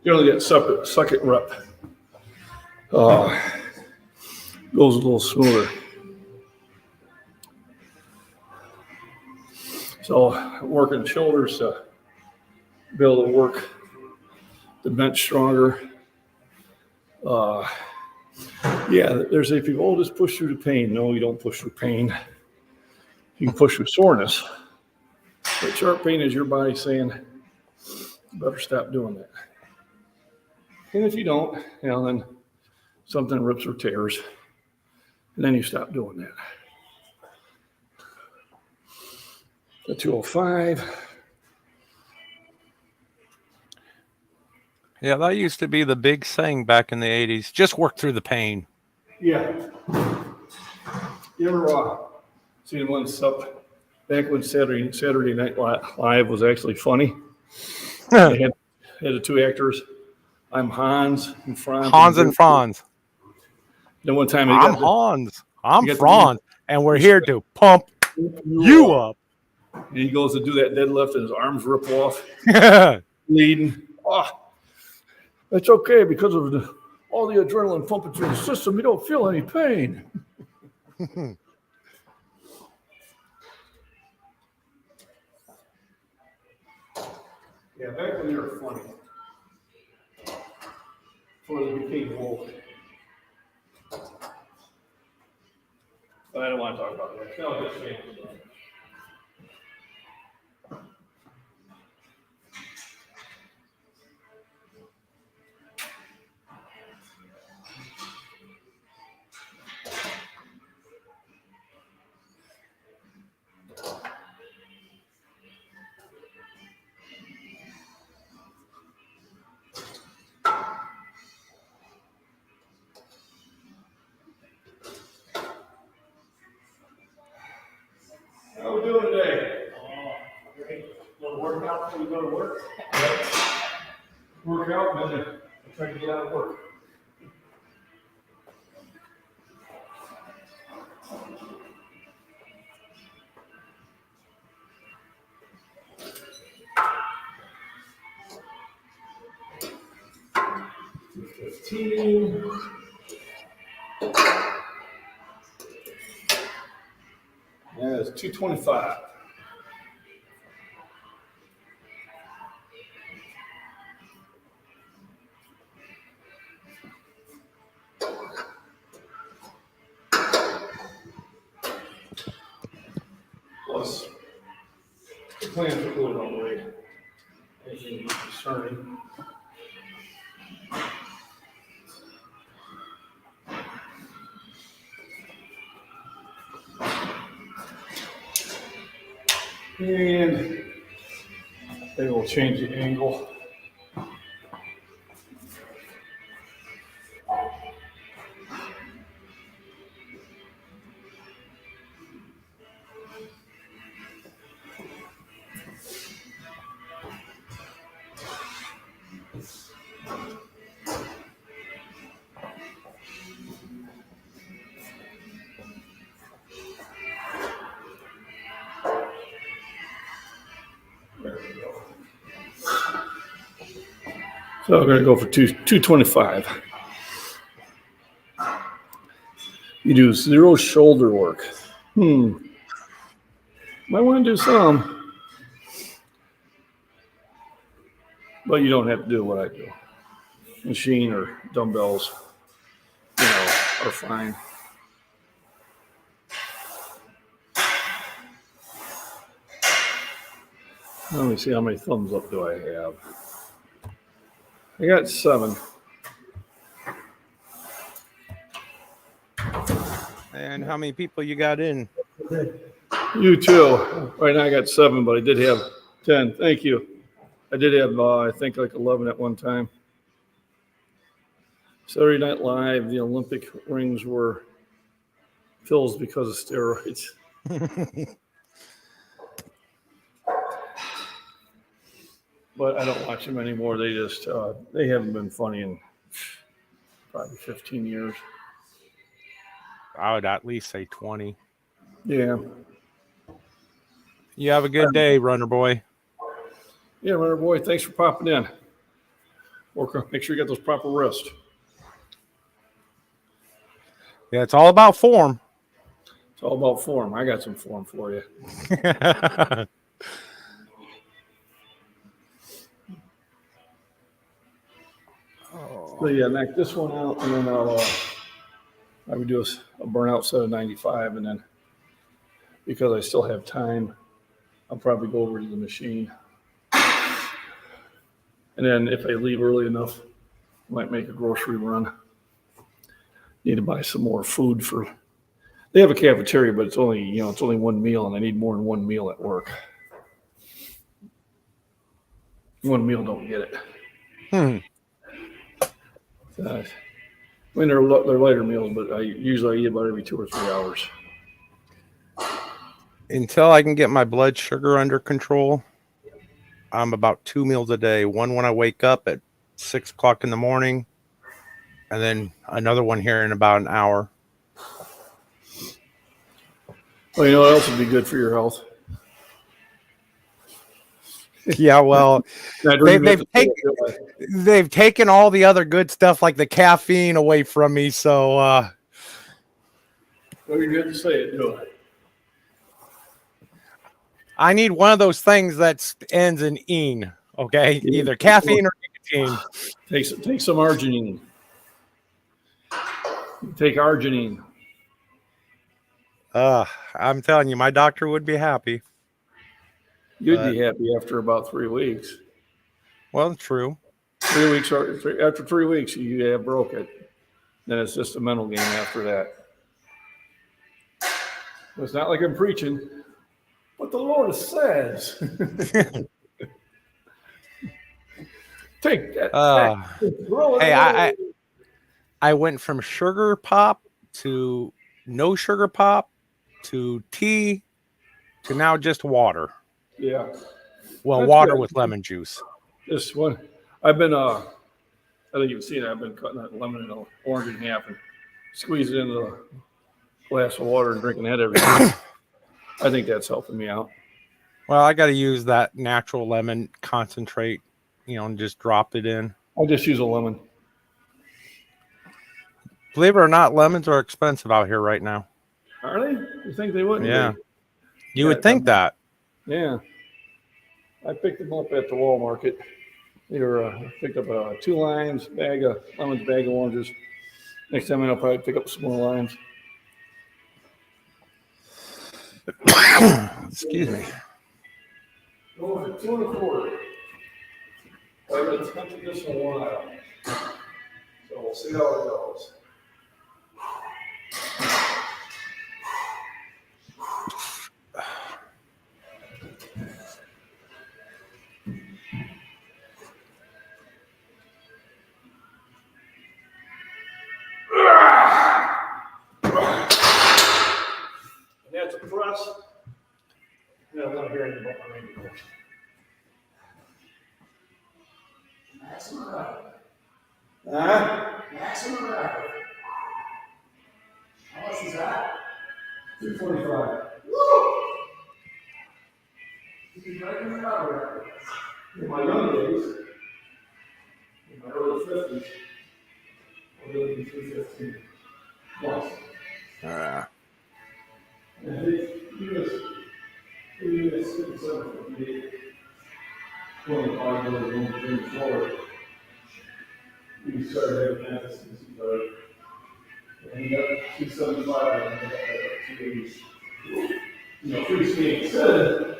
Generally get second rep. Goes a little smoother. So working shoulders to be able to work the bench stronger. There's if you just push through the pain. No, you don't push through pain. You can push through soreness. But sharp pain is your body saying, you better stop doing that. And if you don't, then something rips or tears. And then you stop doing that. The 205. Yeah, that used to be the big saying back in the 80s. Just work through the pain. Yeah. You ever seen one up back when Saturday Night Live was actually funny? They had the two actors. I'm Hans and Franz. Hans and Franz. Then one time I'm Hans. I'm Franz. And we're here to pump you up. And he goes to do that deadlift and his arms rip off. Bleeding. Oh, it's okay because of all the adrenaline pumping through the system. You don't feel any pain. Yeah, back when you were funny. Before they became woke. But I don't want to talk about that. No, just change it. How we doing today? Great. Little workout before we go to work? Yep. Workout, and then I try to get out of work. Yeah, it's 225. Plus, the plans are good all the way. Anything you're concerning. And they will change the angle. So I'm going to go for 225. You do 0 shoulder work. Might want to do some, but you don't have to do what I do. Machine or dumbbells, are fine. Let me see how many thumbs up do I have. I got 7. And how many people you got in? You too. Right now I got 7, but I did have 10. Thank you. I did have, I think, like 11 at one time. Saturday Night Live, the Olympic rings were filled because of steroids. But I don't watch them anymore. They just, they haven't been funny in probably 15 years. I would at least say 20. Yeah. You have a good day, Runner Boy. Yeah, Runner Boy, thanks for popping in. Make sure you got those proper wrists. Yeah, it's all about form. It's all about form. I got some form for you. So yeah, knock this one out, and then I would do a burnout set of 95, and then because I still have time, I'll probably go over to the machine. And then if I leave early enough, I might make a grocery run. Need to buy some more food for. They have a cafeteria, but it's only one meal, and I need more than one meal at work. One meal don't get it. I mean, they're lighter meals, but I usually eat about every 2 or 3 hours. Until I can get my blood sugar under control, I'm about 2 meals a day. One when I wake up at 6 o'clock in the morning, and then another one here in about an hour. Well, you know what else would be good for your health? Yeah, well, they've taken all the other good stuff like the caffeine away from me. So, well, you're good to say it. Do it. I need one of those things that ends in "ine." Okay, either caffeine or nicotine. Take some arginine. Take arginine. I'm telling you, my doctor would be happy. You'd be happy after about 3 weeks. Well, true. 3 weeks, after 3 weeks, you have broke it. Then it's just a mental game after that. It's not like I'm preaching, but the Lord says. Take that. Hey, I went from sugar pop to no sugar pop to tea to now just water. Yeah. Well, That's water good. with lemon juice. This one, I've been, I think you've seen it. I've been cutting that lemon and orange in half and squeeze it into a glass of water and drinking that every day. I think that's helping me out. Well, I got to use that natural lemon concentrate, and just drop it in. I just use a lemon. Believe it or not, lemons are expensive out here right now. Are they? You think they wouldn't? Yeah. Be? You would think that. Yeah. I picked them up at the Walmart. I picked up 2 limes, bag of lemons, bag of oranges. Next time I'll probably pick up some more limes. Excuse me. Going for 2 1/4. I've been attempting this in a while. So we'll see how it goes. And that's a press. Yeah, I'm not hearing about my radio. Maximum effort. Huh? Maximum effort. How much is that? 225. Woo! You can break it out. My youngest days, in my early 50s, I was living 315 once. And he was 67, 25 years old, we started having fantasies about it. And he got 275 and he got that 280s. You know, free skating said,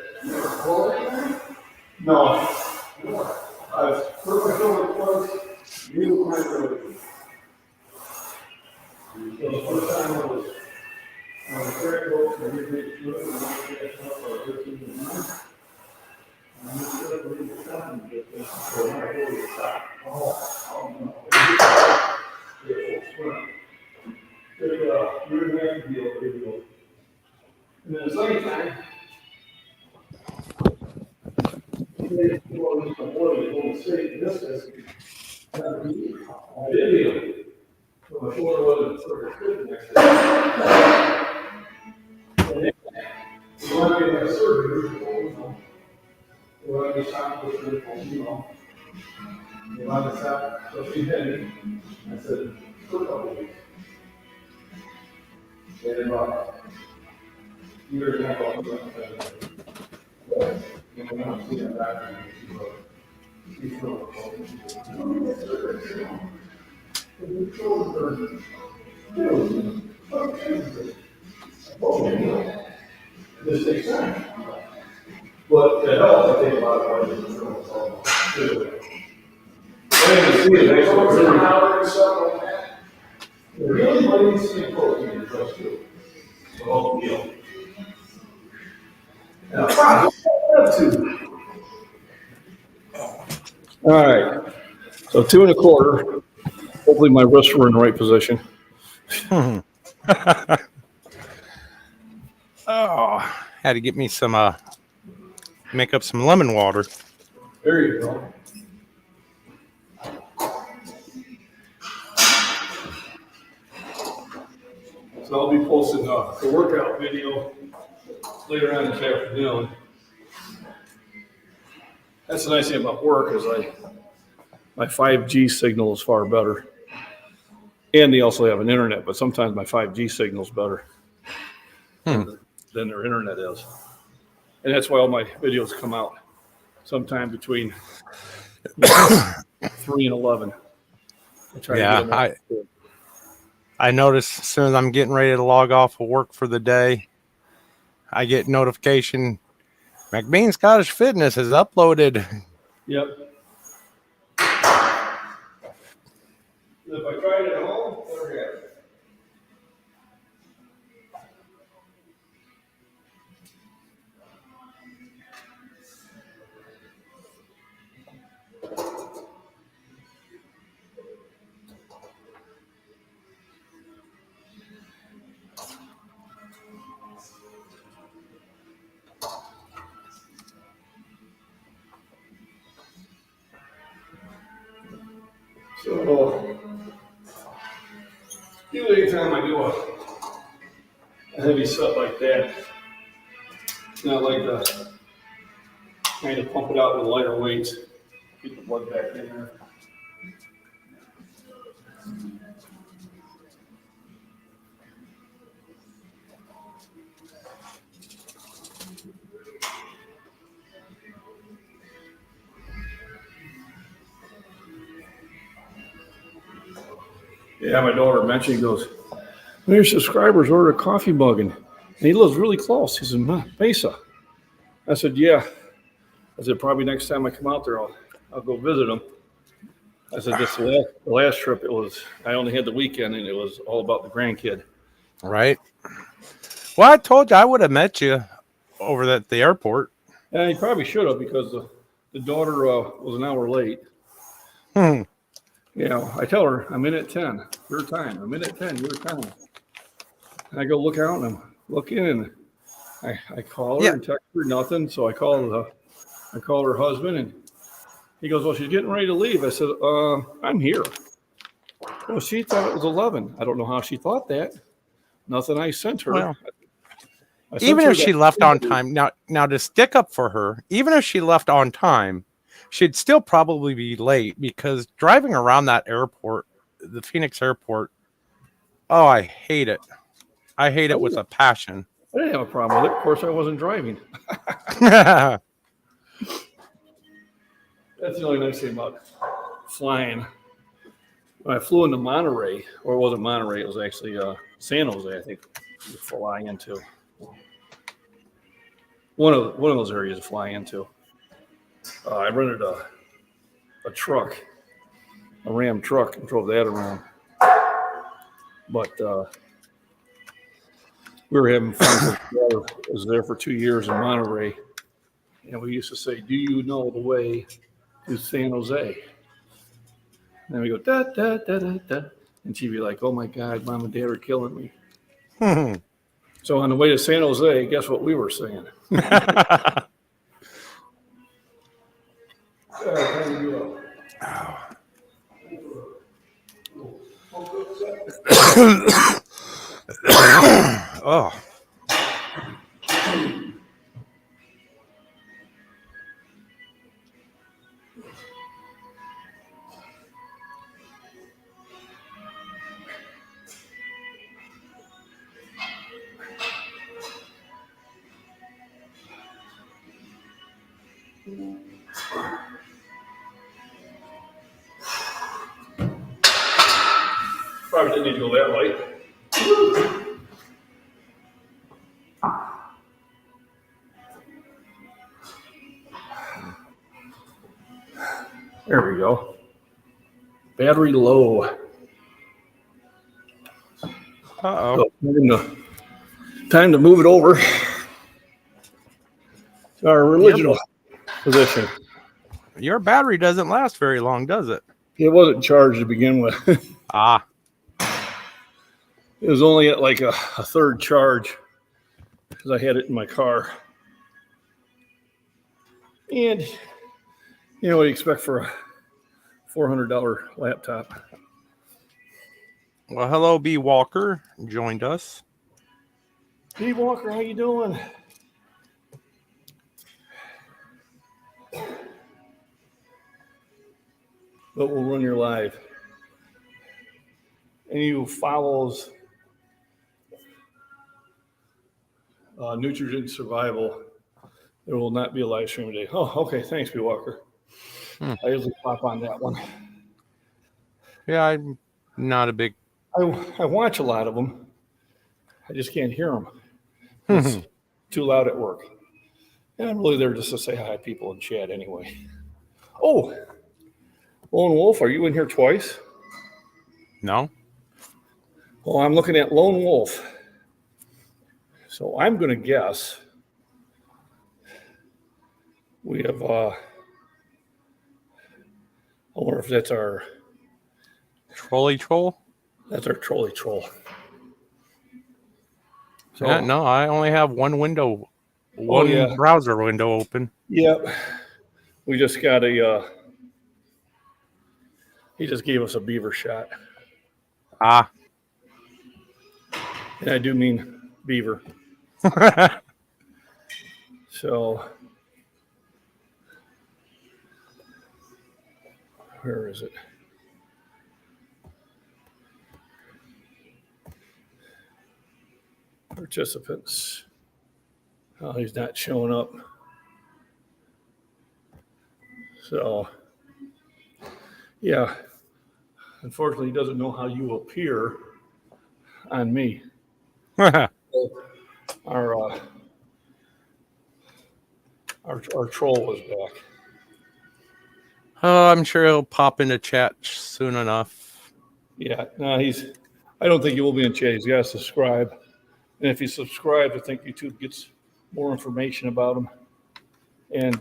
no. I've put my shoulder close, you my road. So the first time I was on the track boat, I did make sure that I was up for 13 minutes. And I'm not sure if we're going to stop and get this, so I'm not going to stop. Oh, no. Take a rear end deal. And then the second time, he made more than state distance. I did deal. So my shoulder wasn't sort of good next day. And then he wanted me to have surgery. They wanted me to stop with the They wanted to stop, so she had me. I said, for a couple of weeks. And year and a half off the and we're not seeing that. This takes time. But to help, I take a lot of money. Really, money needs to be protein and trust too. Oh, yeah. All right. So 2 1/4. Hopefully my wrists were in the right position. Oh, had to get me some, make up some lemon water. There you go. So I'll be posting the workout video later on this afternoon. That's the nice thing about work is my 5G signal is far better. And they also have an internet, but sometimes my 5G signal is better than their internet is. And that's why all my videos come out sometime between 3 and 11. I notice as soon as I'm getting ready to log off of work for the day, I get notification, McBean Scottish Fitness has uploaded. Yep. If I tried it at home, never had it. So, usually anytime I do a heavy set like that, I like to kind of pump it out with lighter weights, keep the blood back in there. Yeah, my daughter mentioned, he goes, "One of your subscribers ordered a coffee mug, and he lives really close." He said, "Mesa." I said, "Yeah." I said, "Probably next time I come out there, I'll go visit him." I said, "This the last trip, I only had the weekend, and it was all about the grandkid." Right. Well, I told you I would have met you over at the airport. And he probably should have, because the daughter was an hour late. You know, I tell her, "I'm in at 10, your time. I'm in at 10, your time." And I go look out, and I'm looking, and I call her and text her, nothing. So I call her husband, and he goes, "Well, she's getting ready to leave." I said, "I'm here." Well, she thought it was 11. I don't know how she thought that. Nothing I sent her. Well, even if she left on time, now to stick up for her, even if she left on time, she'd still probably be late because driving around that airport, the Phoenix airport, oh, I hate it. I hate it with a passion. I didn't have a problem with it. Of course, I wasn't driving. Oh, That's the only nice thing about flying. When I flew into Monterey, or it wasn't Monterey, it was actually San Jose, I think, you fly into. One of those areas to fly into. I rented a truck, a Ram truck, and drove that around. But we were having fun. I was there for 2 years in Monterey, and we used to say, "Do you know the way to San Jose?" And we go da da da da da, and she'd be like, "Oh my God, Mom and Dad are killing me." So on the way to San Jose, guess what we were saying? oh. Probably didn't need to go that light. There we go. Battery low. Uh-oh. So, time to move it over to our original position. Your battery doesn't last very long, does it? It wasn't charged to begin with. Ah. It was only at like a third charge because I had it in my car. And you know what you expect for a $400 laptop. Well, hello, B. Walker joined us. Hey Walker, how you doing? But we'll run your live. Any who follows Nutrient Survival, there will not be a live stream today. Oh, okay. Thanks, B. Walker. I usually pop on that one. Yeah, I'm not a big... I watch a lot of them. I just can't hear them. It's too loud at work. And I'm really there just to say hi to people in chat anyway. Oh, Lone Wolf, are you in here twice? No? Well, I'm looking at Lone Wolf. So I'm going to guess we have, I wonder if that's our... Trolley troll? That's our trolley troll. So, Yeah, no, I only have one window, one browser window open. Yep. We just got a, he just gave us a beaver shot. Ah. And I do mean beaver. So, where is it? Participants. Oh, he's not showing up. So, yeah. Unfortunately, he doesn't know how you appear on me. Our troll is back. Oh, I'm sure he'll pop into chat soon enough. Yeah, no, I don't think he will be in chat. He's got to subscribe. And if he subscribes, I think YouTube gets more information about him. And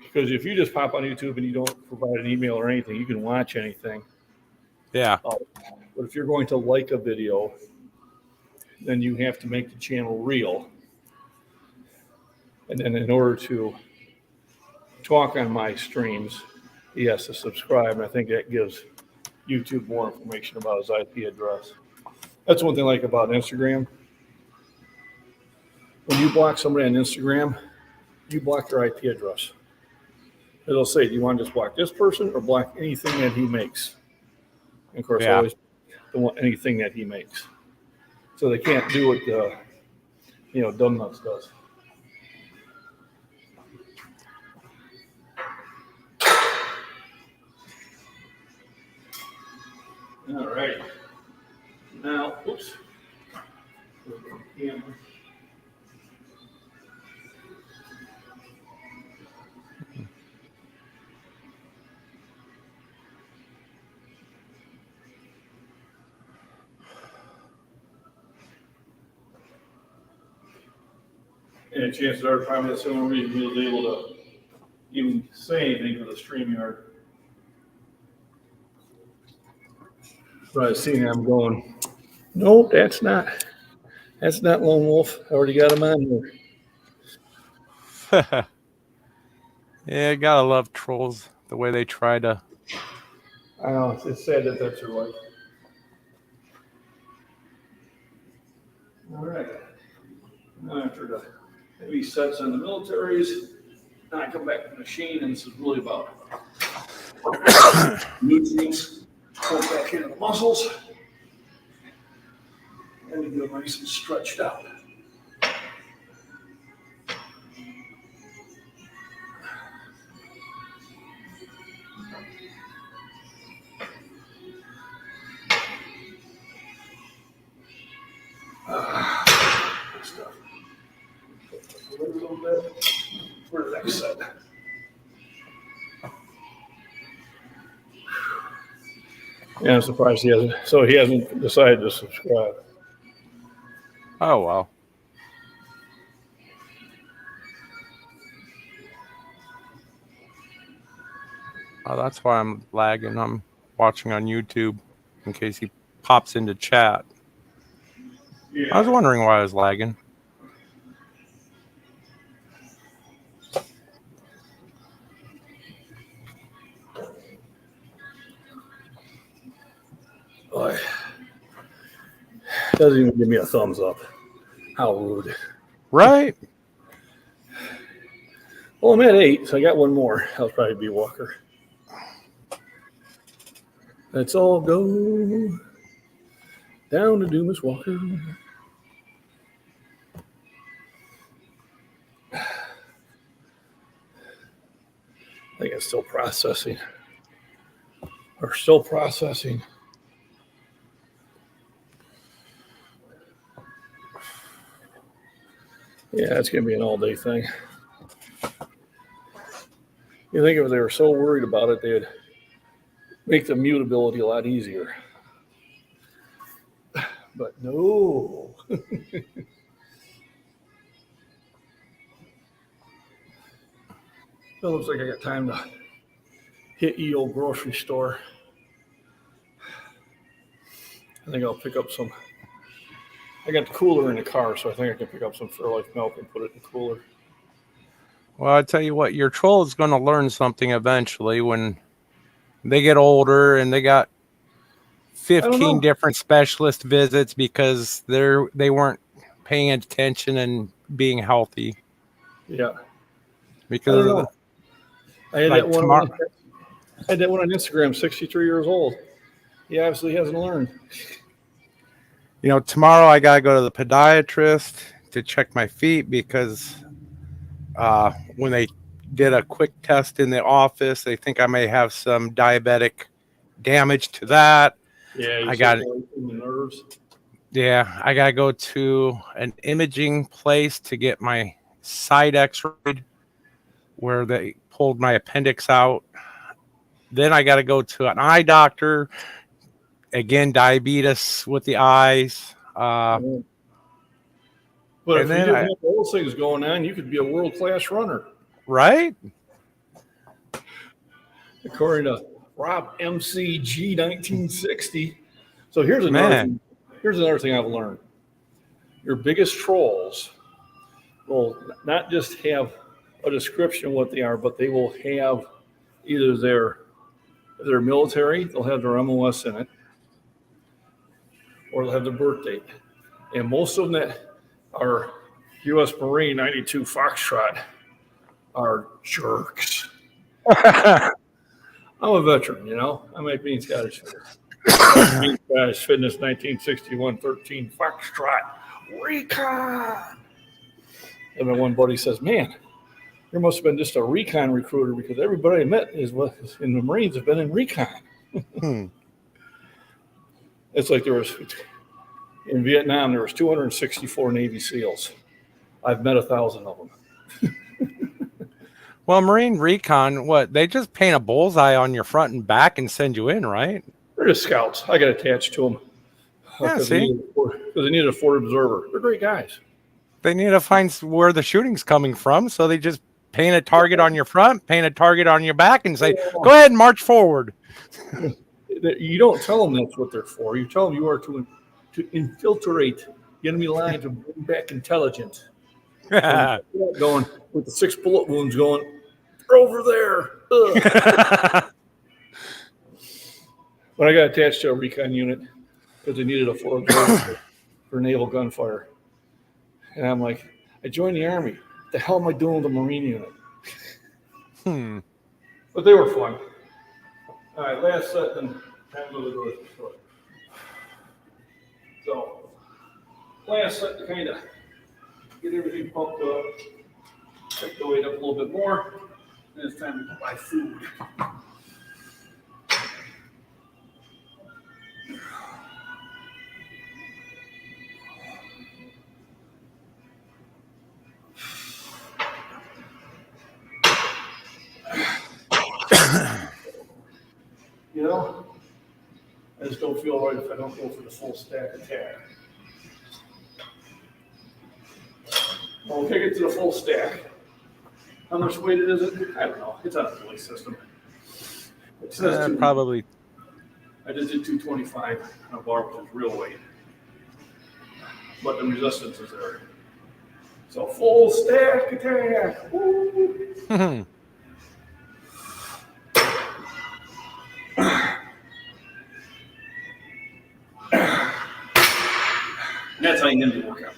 because if you just pop on YouTube and you don't provide an email or anything, you can watch anything. Yeah. But if you're going to like a video, then you have to make the channel real. And then in order to talk on my streams, he has to subscribe. And I think that gives YouTube more information about his IP address. That's one thing I like about Instagram. When you block somebody on Instagram, you block their IP address. It'll say, do you want to just block this person or block anything that he makes? And of course, I Yeah. always don't want anything that he makes. So they can't do what, Dumb Nuts does. All right. Now, oops. Camera. And chances are probably that's the only reason he was able to even say anything for the StreamYard. But I was seeing him going, no, that's not Lone Wolf. I already got him on here. Yeah, gotta love trolls. The way they try to. I know, it's sad that that's your life. All right. Now after the heavy sets on the militaries, now I come back to the machine, and this is really about nutrients, pull back into the muscles, and we get nice and stretched out. Good stuff. A little bit for the next set. Yeah, I'm surprised he hasn't. So he hasn't decided to subscribe. Oh well. Oh, that's why I'm lagging. I'm watching on YouTube in case he pops into chat. Yeah. I was wondering why I was lagging. Boy. Doesn't even give me a thumbs up. How rude. Right? Well, I'm at 8, so I got one more. That'll probably be Walker. Let's all go down to Dumas Walker. I think it's still processing. Or still processing. Yeah, it's going to be an all-day thing. You think if they were so worried about it, they'd make the mutability a lot easier. But no. It looks like I got time to hit E.O. grocery store. I think I'll pick up some. I got the cooler in the car, so I think I can pick up some Fairlife milk and put it in the cooler. Well, I tell you what, your troll is going to learn something eventually when they get older and they got 15 different specialist visits because they weren't paying attention and being healthy. Yeah. Because of I had like that one. tomorrow- I had that one on Instagram. 63 years old. He obviously hasn't learned. tomorrow I got to go to the podiatrist to check my feet because when they did a quick test in the office, they think I may have some diabetic damage to that. Yeah, I got it. In the nerves. Yeah, I got to go to an imaging place to get my side x-rayed where they pulled my appendix out. Then I got to go to an eye doctor. Again, diabetes with the eyes. But And if you then didn't have those things going on, you could be a world-class runner. Right? According to Rob MCG 1960. So here's another thing I've learned. Your biggest trolls will not just have a description of what they are, but they will have either their military, they'll have their MOS in it, or they'll have their birth date. And most of them that are U.S. Marine 92 Foxtrot are jerks. I'm a veteran, you know. I might be in Scottish Fitness. Scottish Fitness 1961 13 Foxtrot Recon. And then one buddy says, man, there must have been just a recon recruiter because everybody I met is what in the Marines have been in recon. It's like there was in Vietnam, there was 264 Navy SEALs. I've met 1,000 of them. Well, Marine Recon, what? They just paint a bullseye on your front and back and send you in, right? They're just scouts. I got attached to them. Yeah, Because see? they needed a forward observer. They're great guys. They need to find where the shooting's coming from, so they just paint a target on your front, paint a target on your back, and say, go ahead and march forward. You don't tell them that's what they're for. You tell them you are to infiltrate the enemy lines and bring back intelligence. Going with the 6 bullet wounds going, they're over there. But I got attached to a recon unit because they needed a forward observer for naval gunfire. And I'm like, I joined the Army. What the hell am I doing with a Marine unit? But they were fun. All right, last set, then time to go to the grocery store. So, last set to kind of get everything pumped up, take the weight up a little bit more, and it's time to buy food. You know, I just don't feel right if I don't go for the full stack attack. Well, we'll take it to the full stack. How much weight is it? I don't know. It's on a pulley system. It says Probably. I just did 225 on a bar, which is real weight. But the resistance is there. So full stack attack. Woo! That's how you end the workout.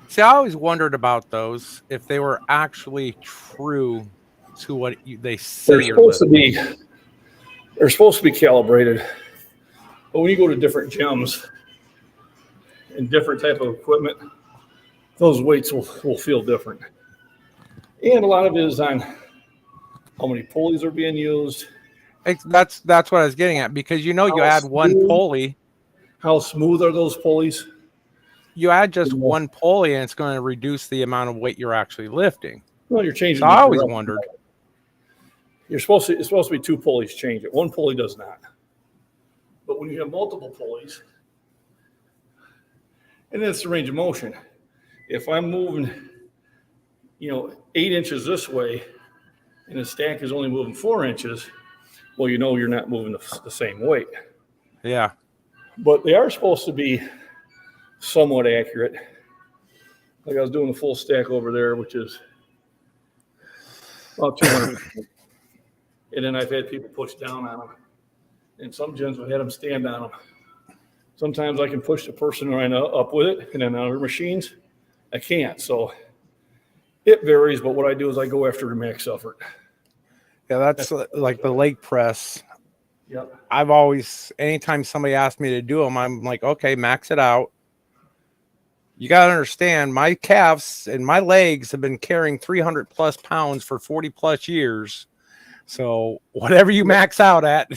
See, I always wondered about those, if they were actually true to what they say. They're supposed to be calibrated. But when you go to different gyms and different type of equipment, those weights will feel different. And a lot of it is on how many pulleys are being used. That's what I was getting at, because you add one pulley. How smooth are those pulleys? You add just one pulley, and it's going to reduce the amount of weight you're actually lifting. Well, you're changing. So I always wondered. It's supposed to be 2 pulleys change it. 1 pulley does not. But when you have multiple pulleys, and that's the range of motion. If I'm moving, 8 inches this way, and the stack is only moving 4 inches, well, you're not moving the same weight. Yeah. But they are supposed to be somewhat accurate. Like I was doing a full stack over there, which is about 200. And then I've had people push down on them. And some gyms have had them stand on them. Sometimes I can push the person right up with it, and then other machines, I can't. So it varies, but what I do is I go after the max effort. Yeah, that's like the leg press. Yep. I've always, anytime somebody asks me to do them, I'm like, okay, max it out. You got to understand, my calves and my legs have been carrying 300 plus pounds for 40 plus years. So whatever you max out at,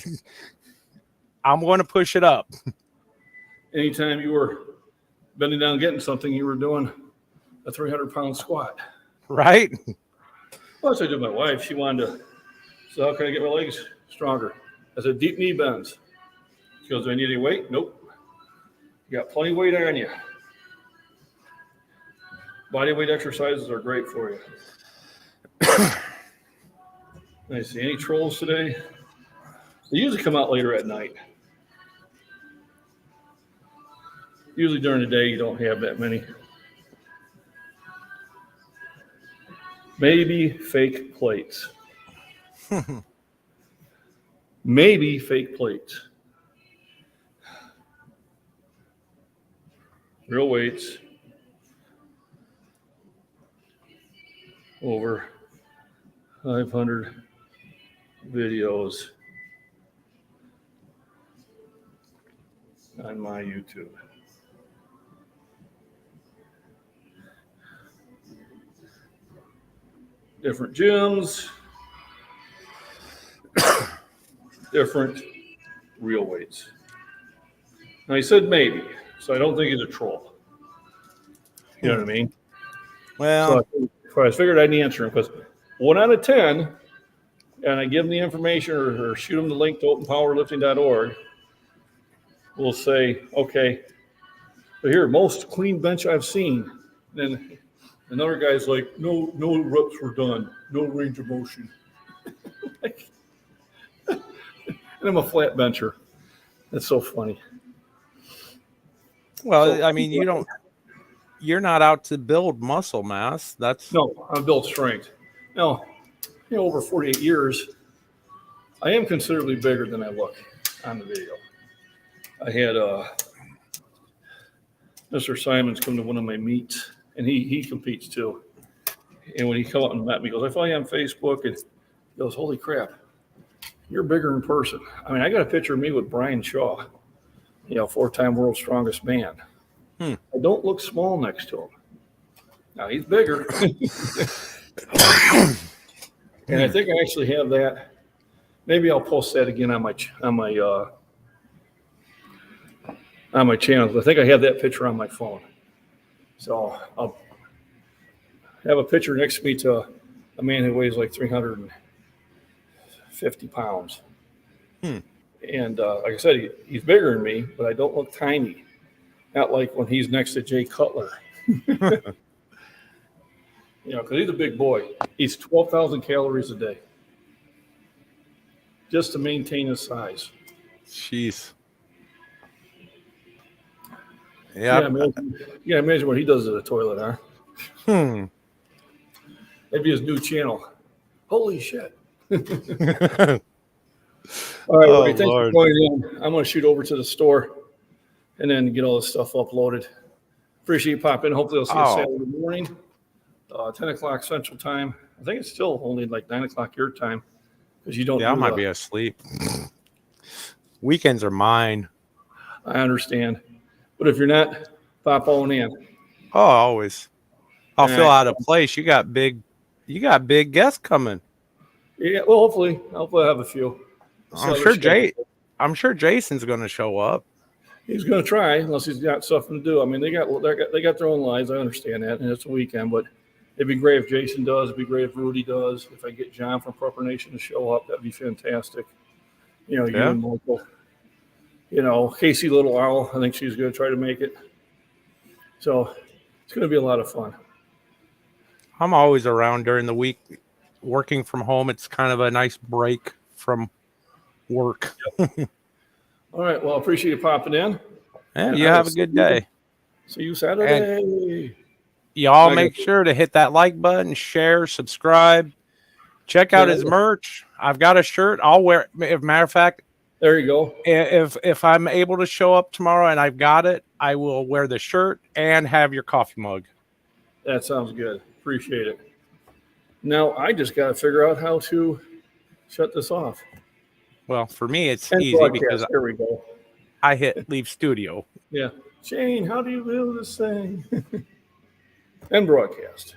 I'm going to push it up. Anytime you were bending down getting something, you were doing a 300-pound squat. Right? Well, that's what I did with my wife. She wanted to, so how can I get my legs stronger? I said, deep knee bends. She goes, do I need any weight? Nope. You got plenty of weight on you. Body weight exercises are great for you. I see any trolls today? They usually come out later at night. Usually during the day, you don't have that many. Maybe fake plates. Maybe fake plates. Real weights. over 500 videos on my YouTube. Different gyms, different real weights. Now he said maybe, so I don't think he's a troll. You know what I mean? Well, So I figured I'd answer him because 1 out of 10, and I give him the information or shoot him the link to openpowerlifting.org, will say, okay, but here, most clean bench I've seen. Then another guy's like, no reps were done, no range of motion. And I'm a flat bencher. That's so funny. well, I mean, you're not out to build muscle mass. No, I'm built strength. Now, over 48 years, I am considerably bigger than I look on the video. I had Mr. Simons come to one of my meets, and he competes too. And when he come up and met me, he goes, I follow you on Facebook, and he goes, holy crap, you're bigger in person. I mean, I got a picture of me with Brian Shaw, 4-time world's strongest man. I don't look small next to him. Now he's bigger. And I think I actually have that. Maybe I'll post that again on my channel. I think I have that picture on my phone. So I'll have a picture next to me to a man who weighs like 350 pounds. And like I said, he's bigger than me, but I don't look tiny. Not like when he's next to Jay Cutler. Because he's a big boy. Eats 12,000 calories a day just to maintain his size. Jeez. Yeah. Imagine what he does to the toilet, huh? Maybe his new channel. Holy shit. All right, everybody, thanks for going in. I'm going to shoot over to the store and then get all this stuff uploaded. Appreciate you popping in. Hopefully I'll see you Saturday morning, 10 o'clock Central Time. I think it's still only like 9 o'clock your time because you don't. Yeah, I might be asleep. Weekends are mine. I understand. But if you're not, pop on in. Oh, always. I'll All feel right. out of place. You got big guests coming. Yeah, well, hopefully I'll have a few. I'm sure Jason's going to show up. He's going to try unless he's got something to do. I mean, they got their own lives. I understand that, and it's a weekend. But it'd be great if Jason does. It'd be great if Rudy does. If I get John from Proper Nation to show up, that'd be fantastic. You and Michael. Casey Little Owl. I think she's going to try to make it. So it's going to be a lot of fun. I'm always around during the week, working from home. It's kind of a nice break from work. Yep. All right. Well, I appreciate you popping in. Yeah, you have a good day. See you Saturday. And y'all make sure to hit that like button, share, subscribe. Check out his merch. I've got a shirt. I'll wear it. As a matter of fact, there you go. If I'm able to show up tomorrow and I've got it, I will wear the shirt and have your coffee mug. That sounds good. Appreciate it. Now I just got to figure out how to shut this off. Well, for me, it's and easy because there we go. I hit leave studio. Yeah. Shane, how do you do this thing? And broadcast.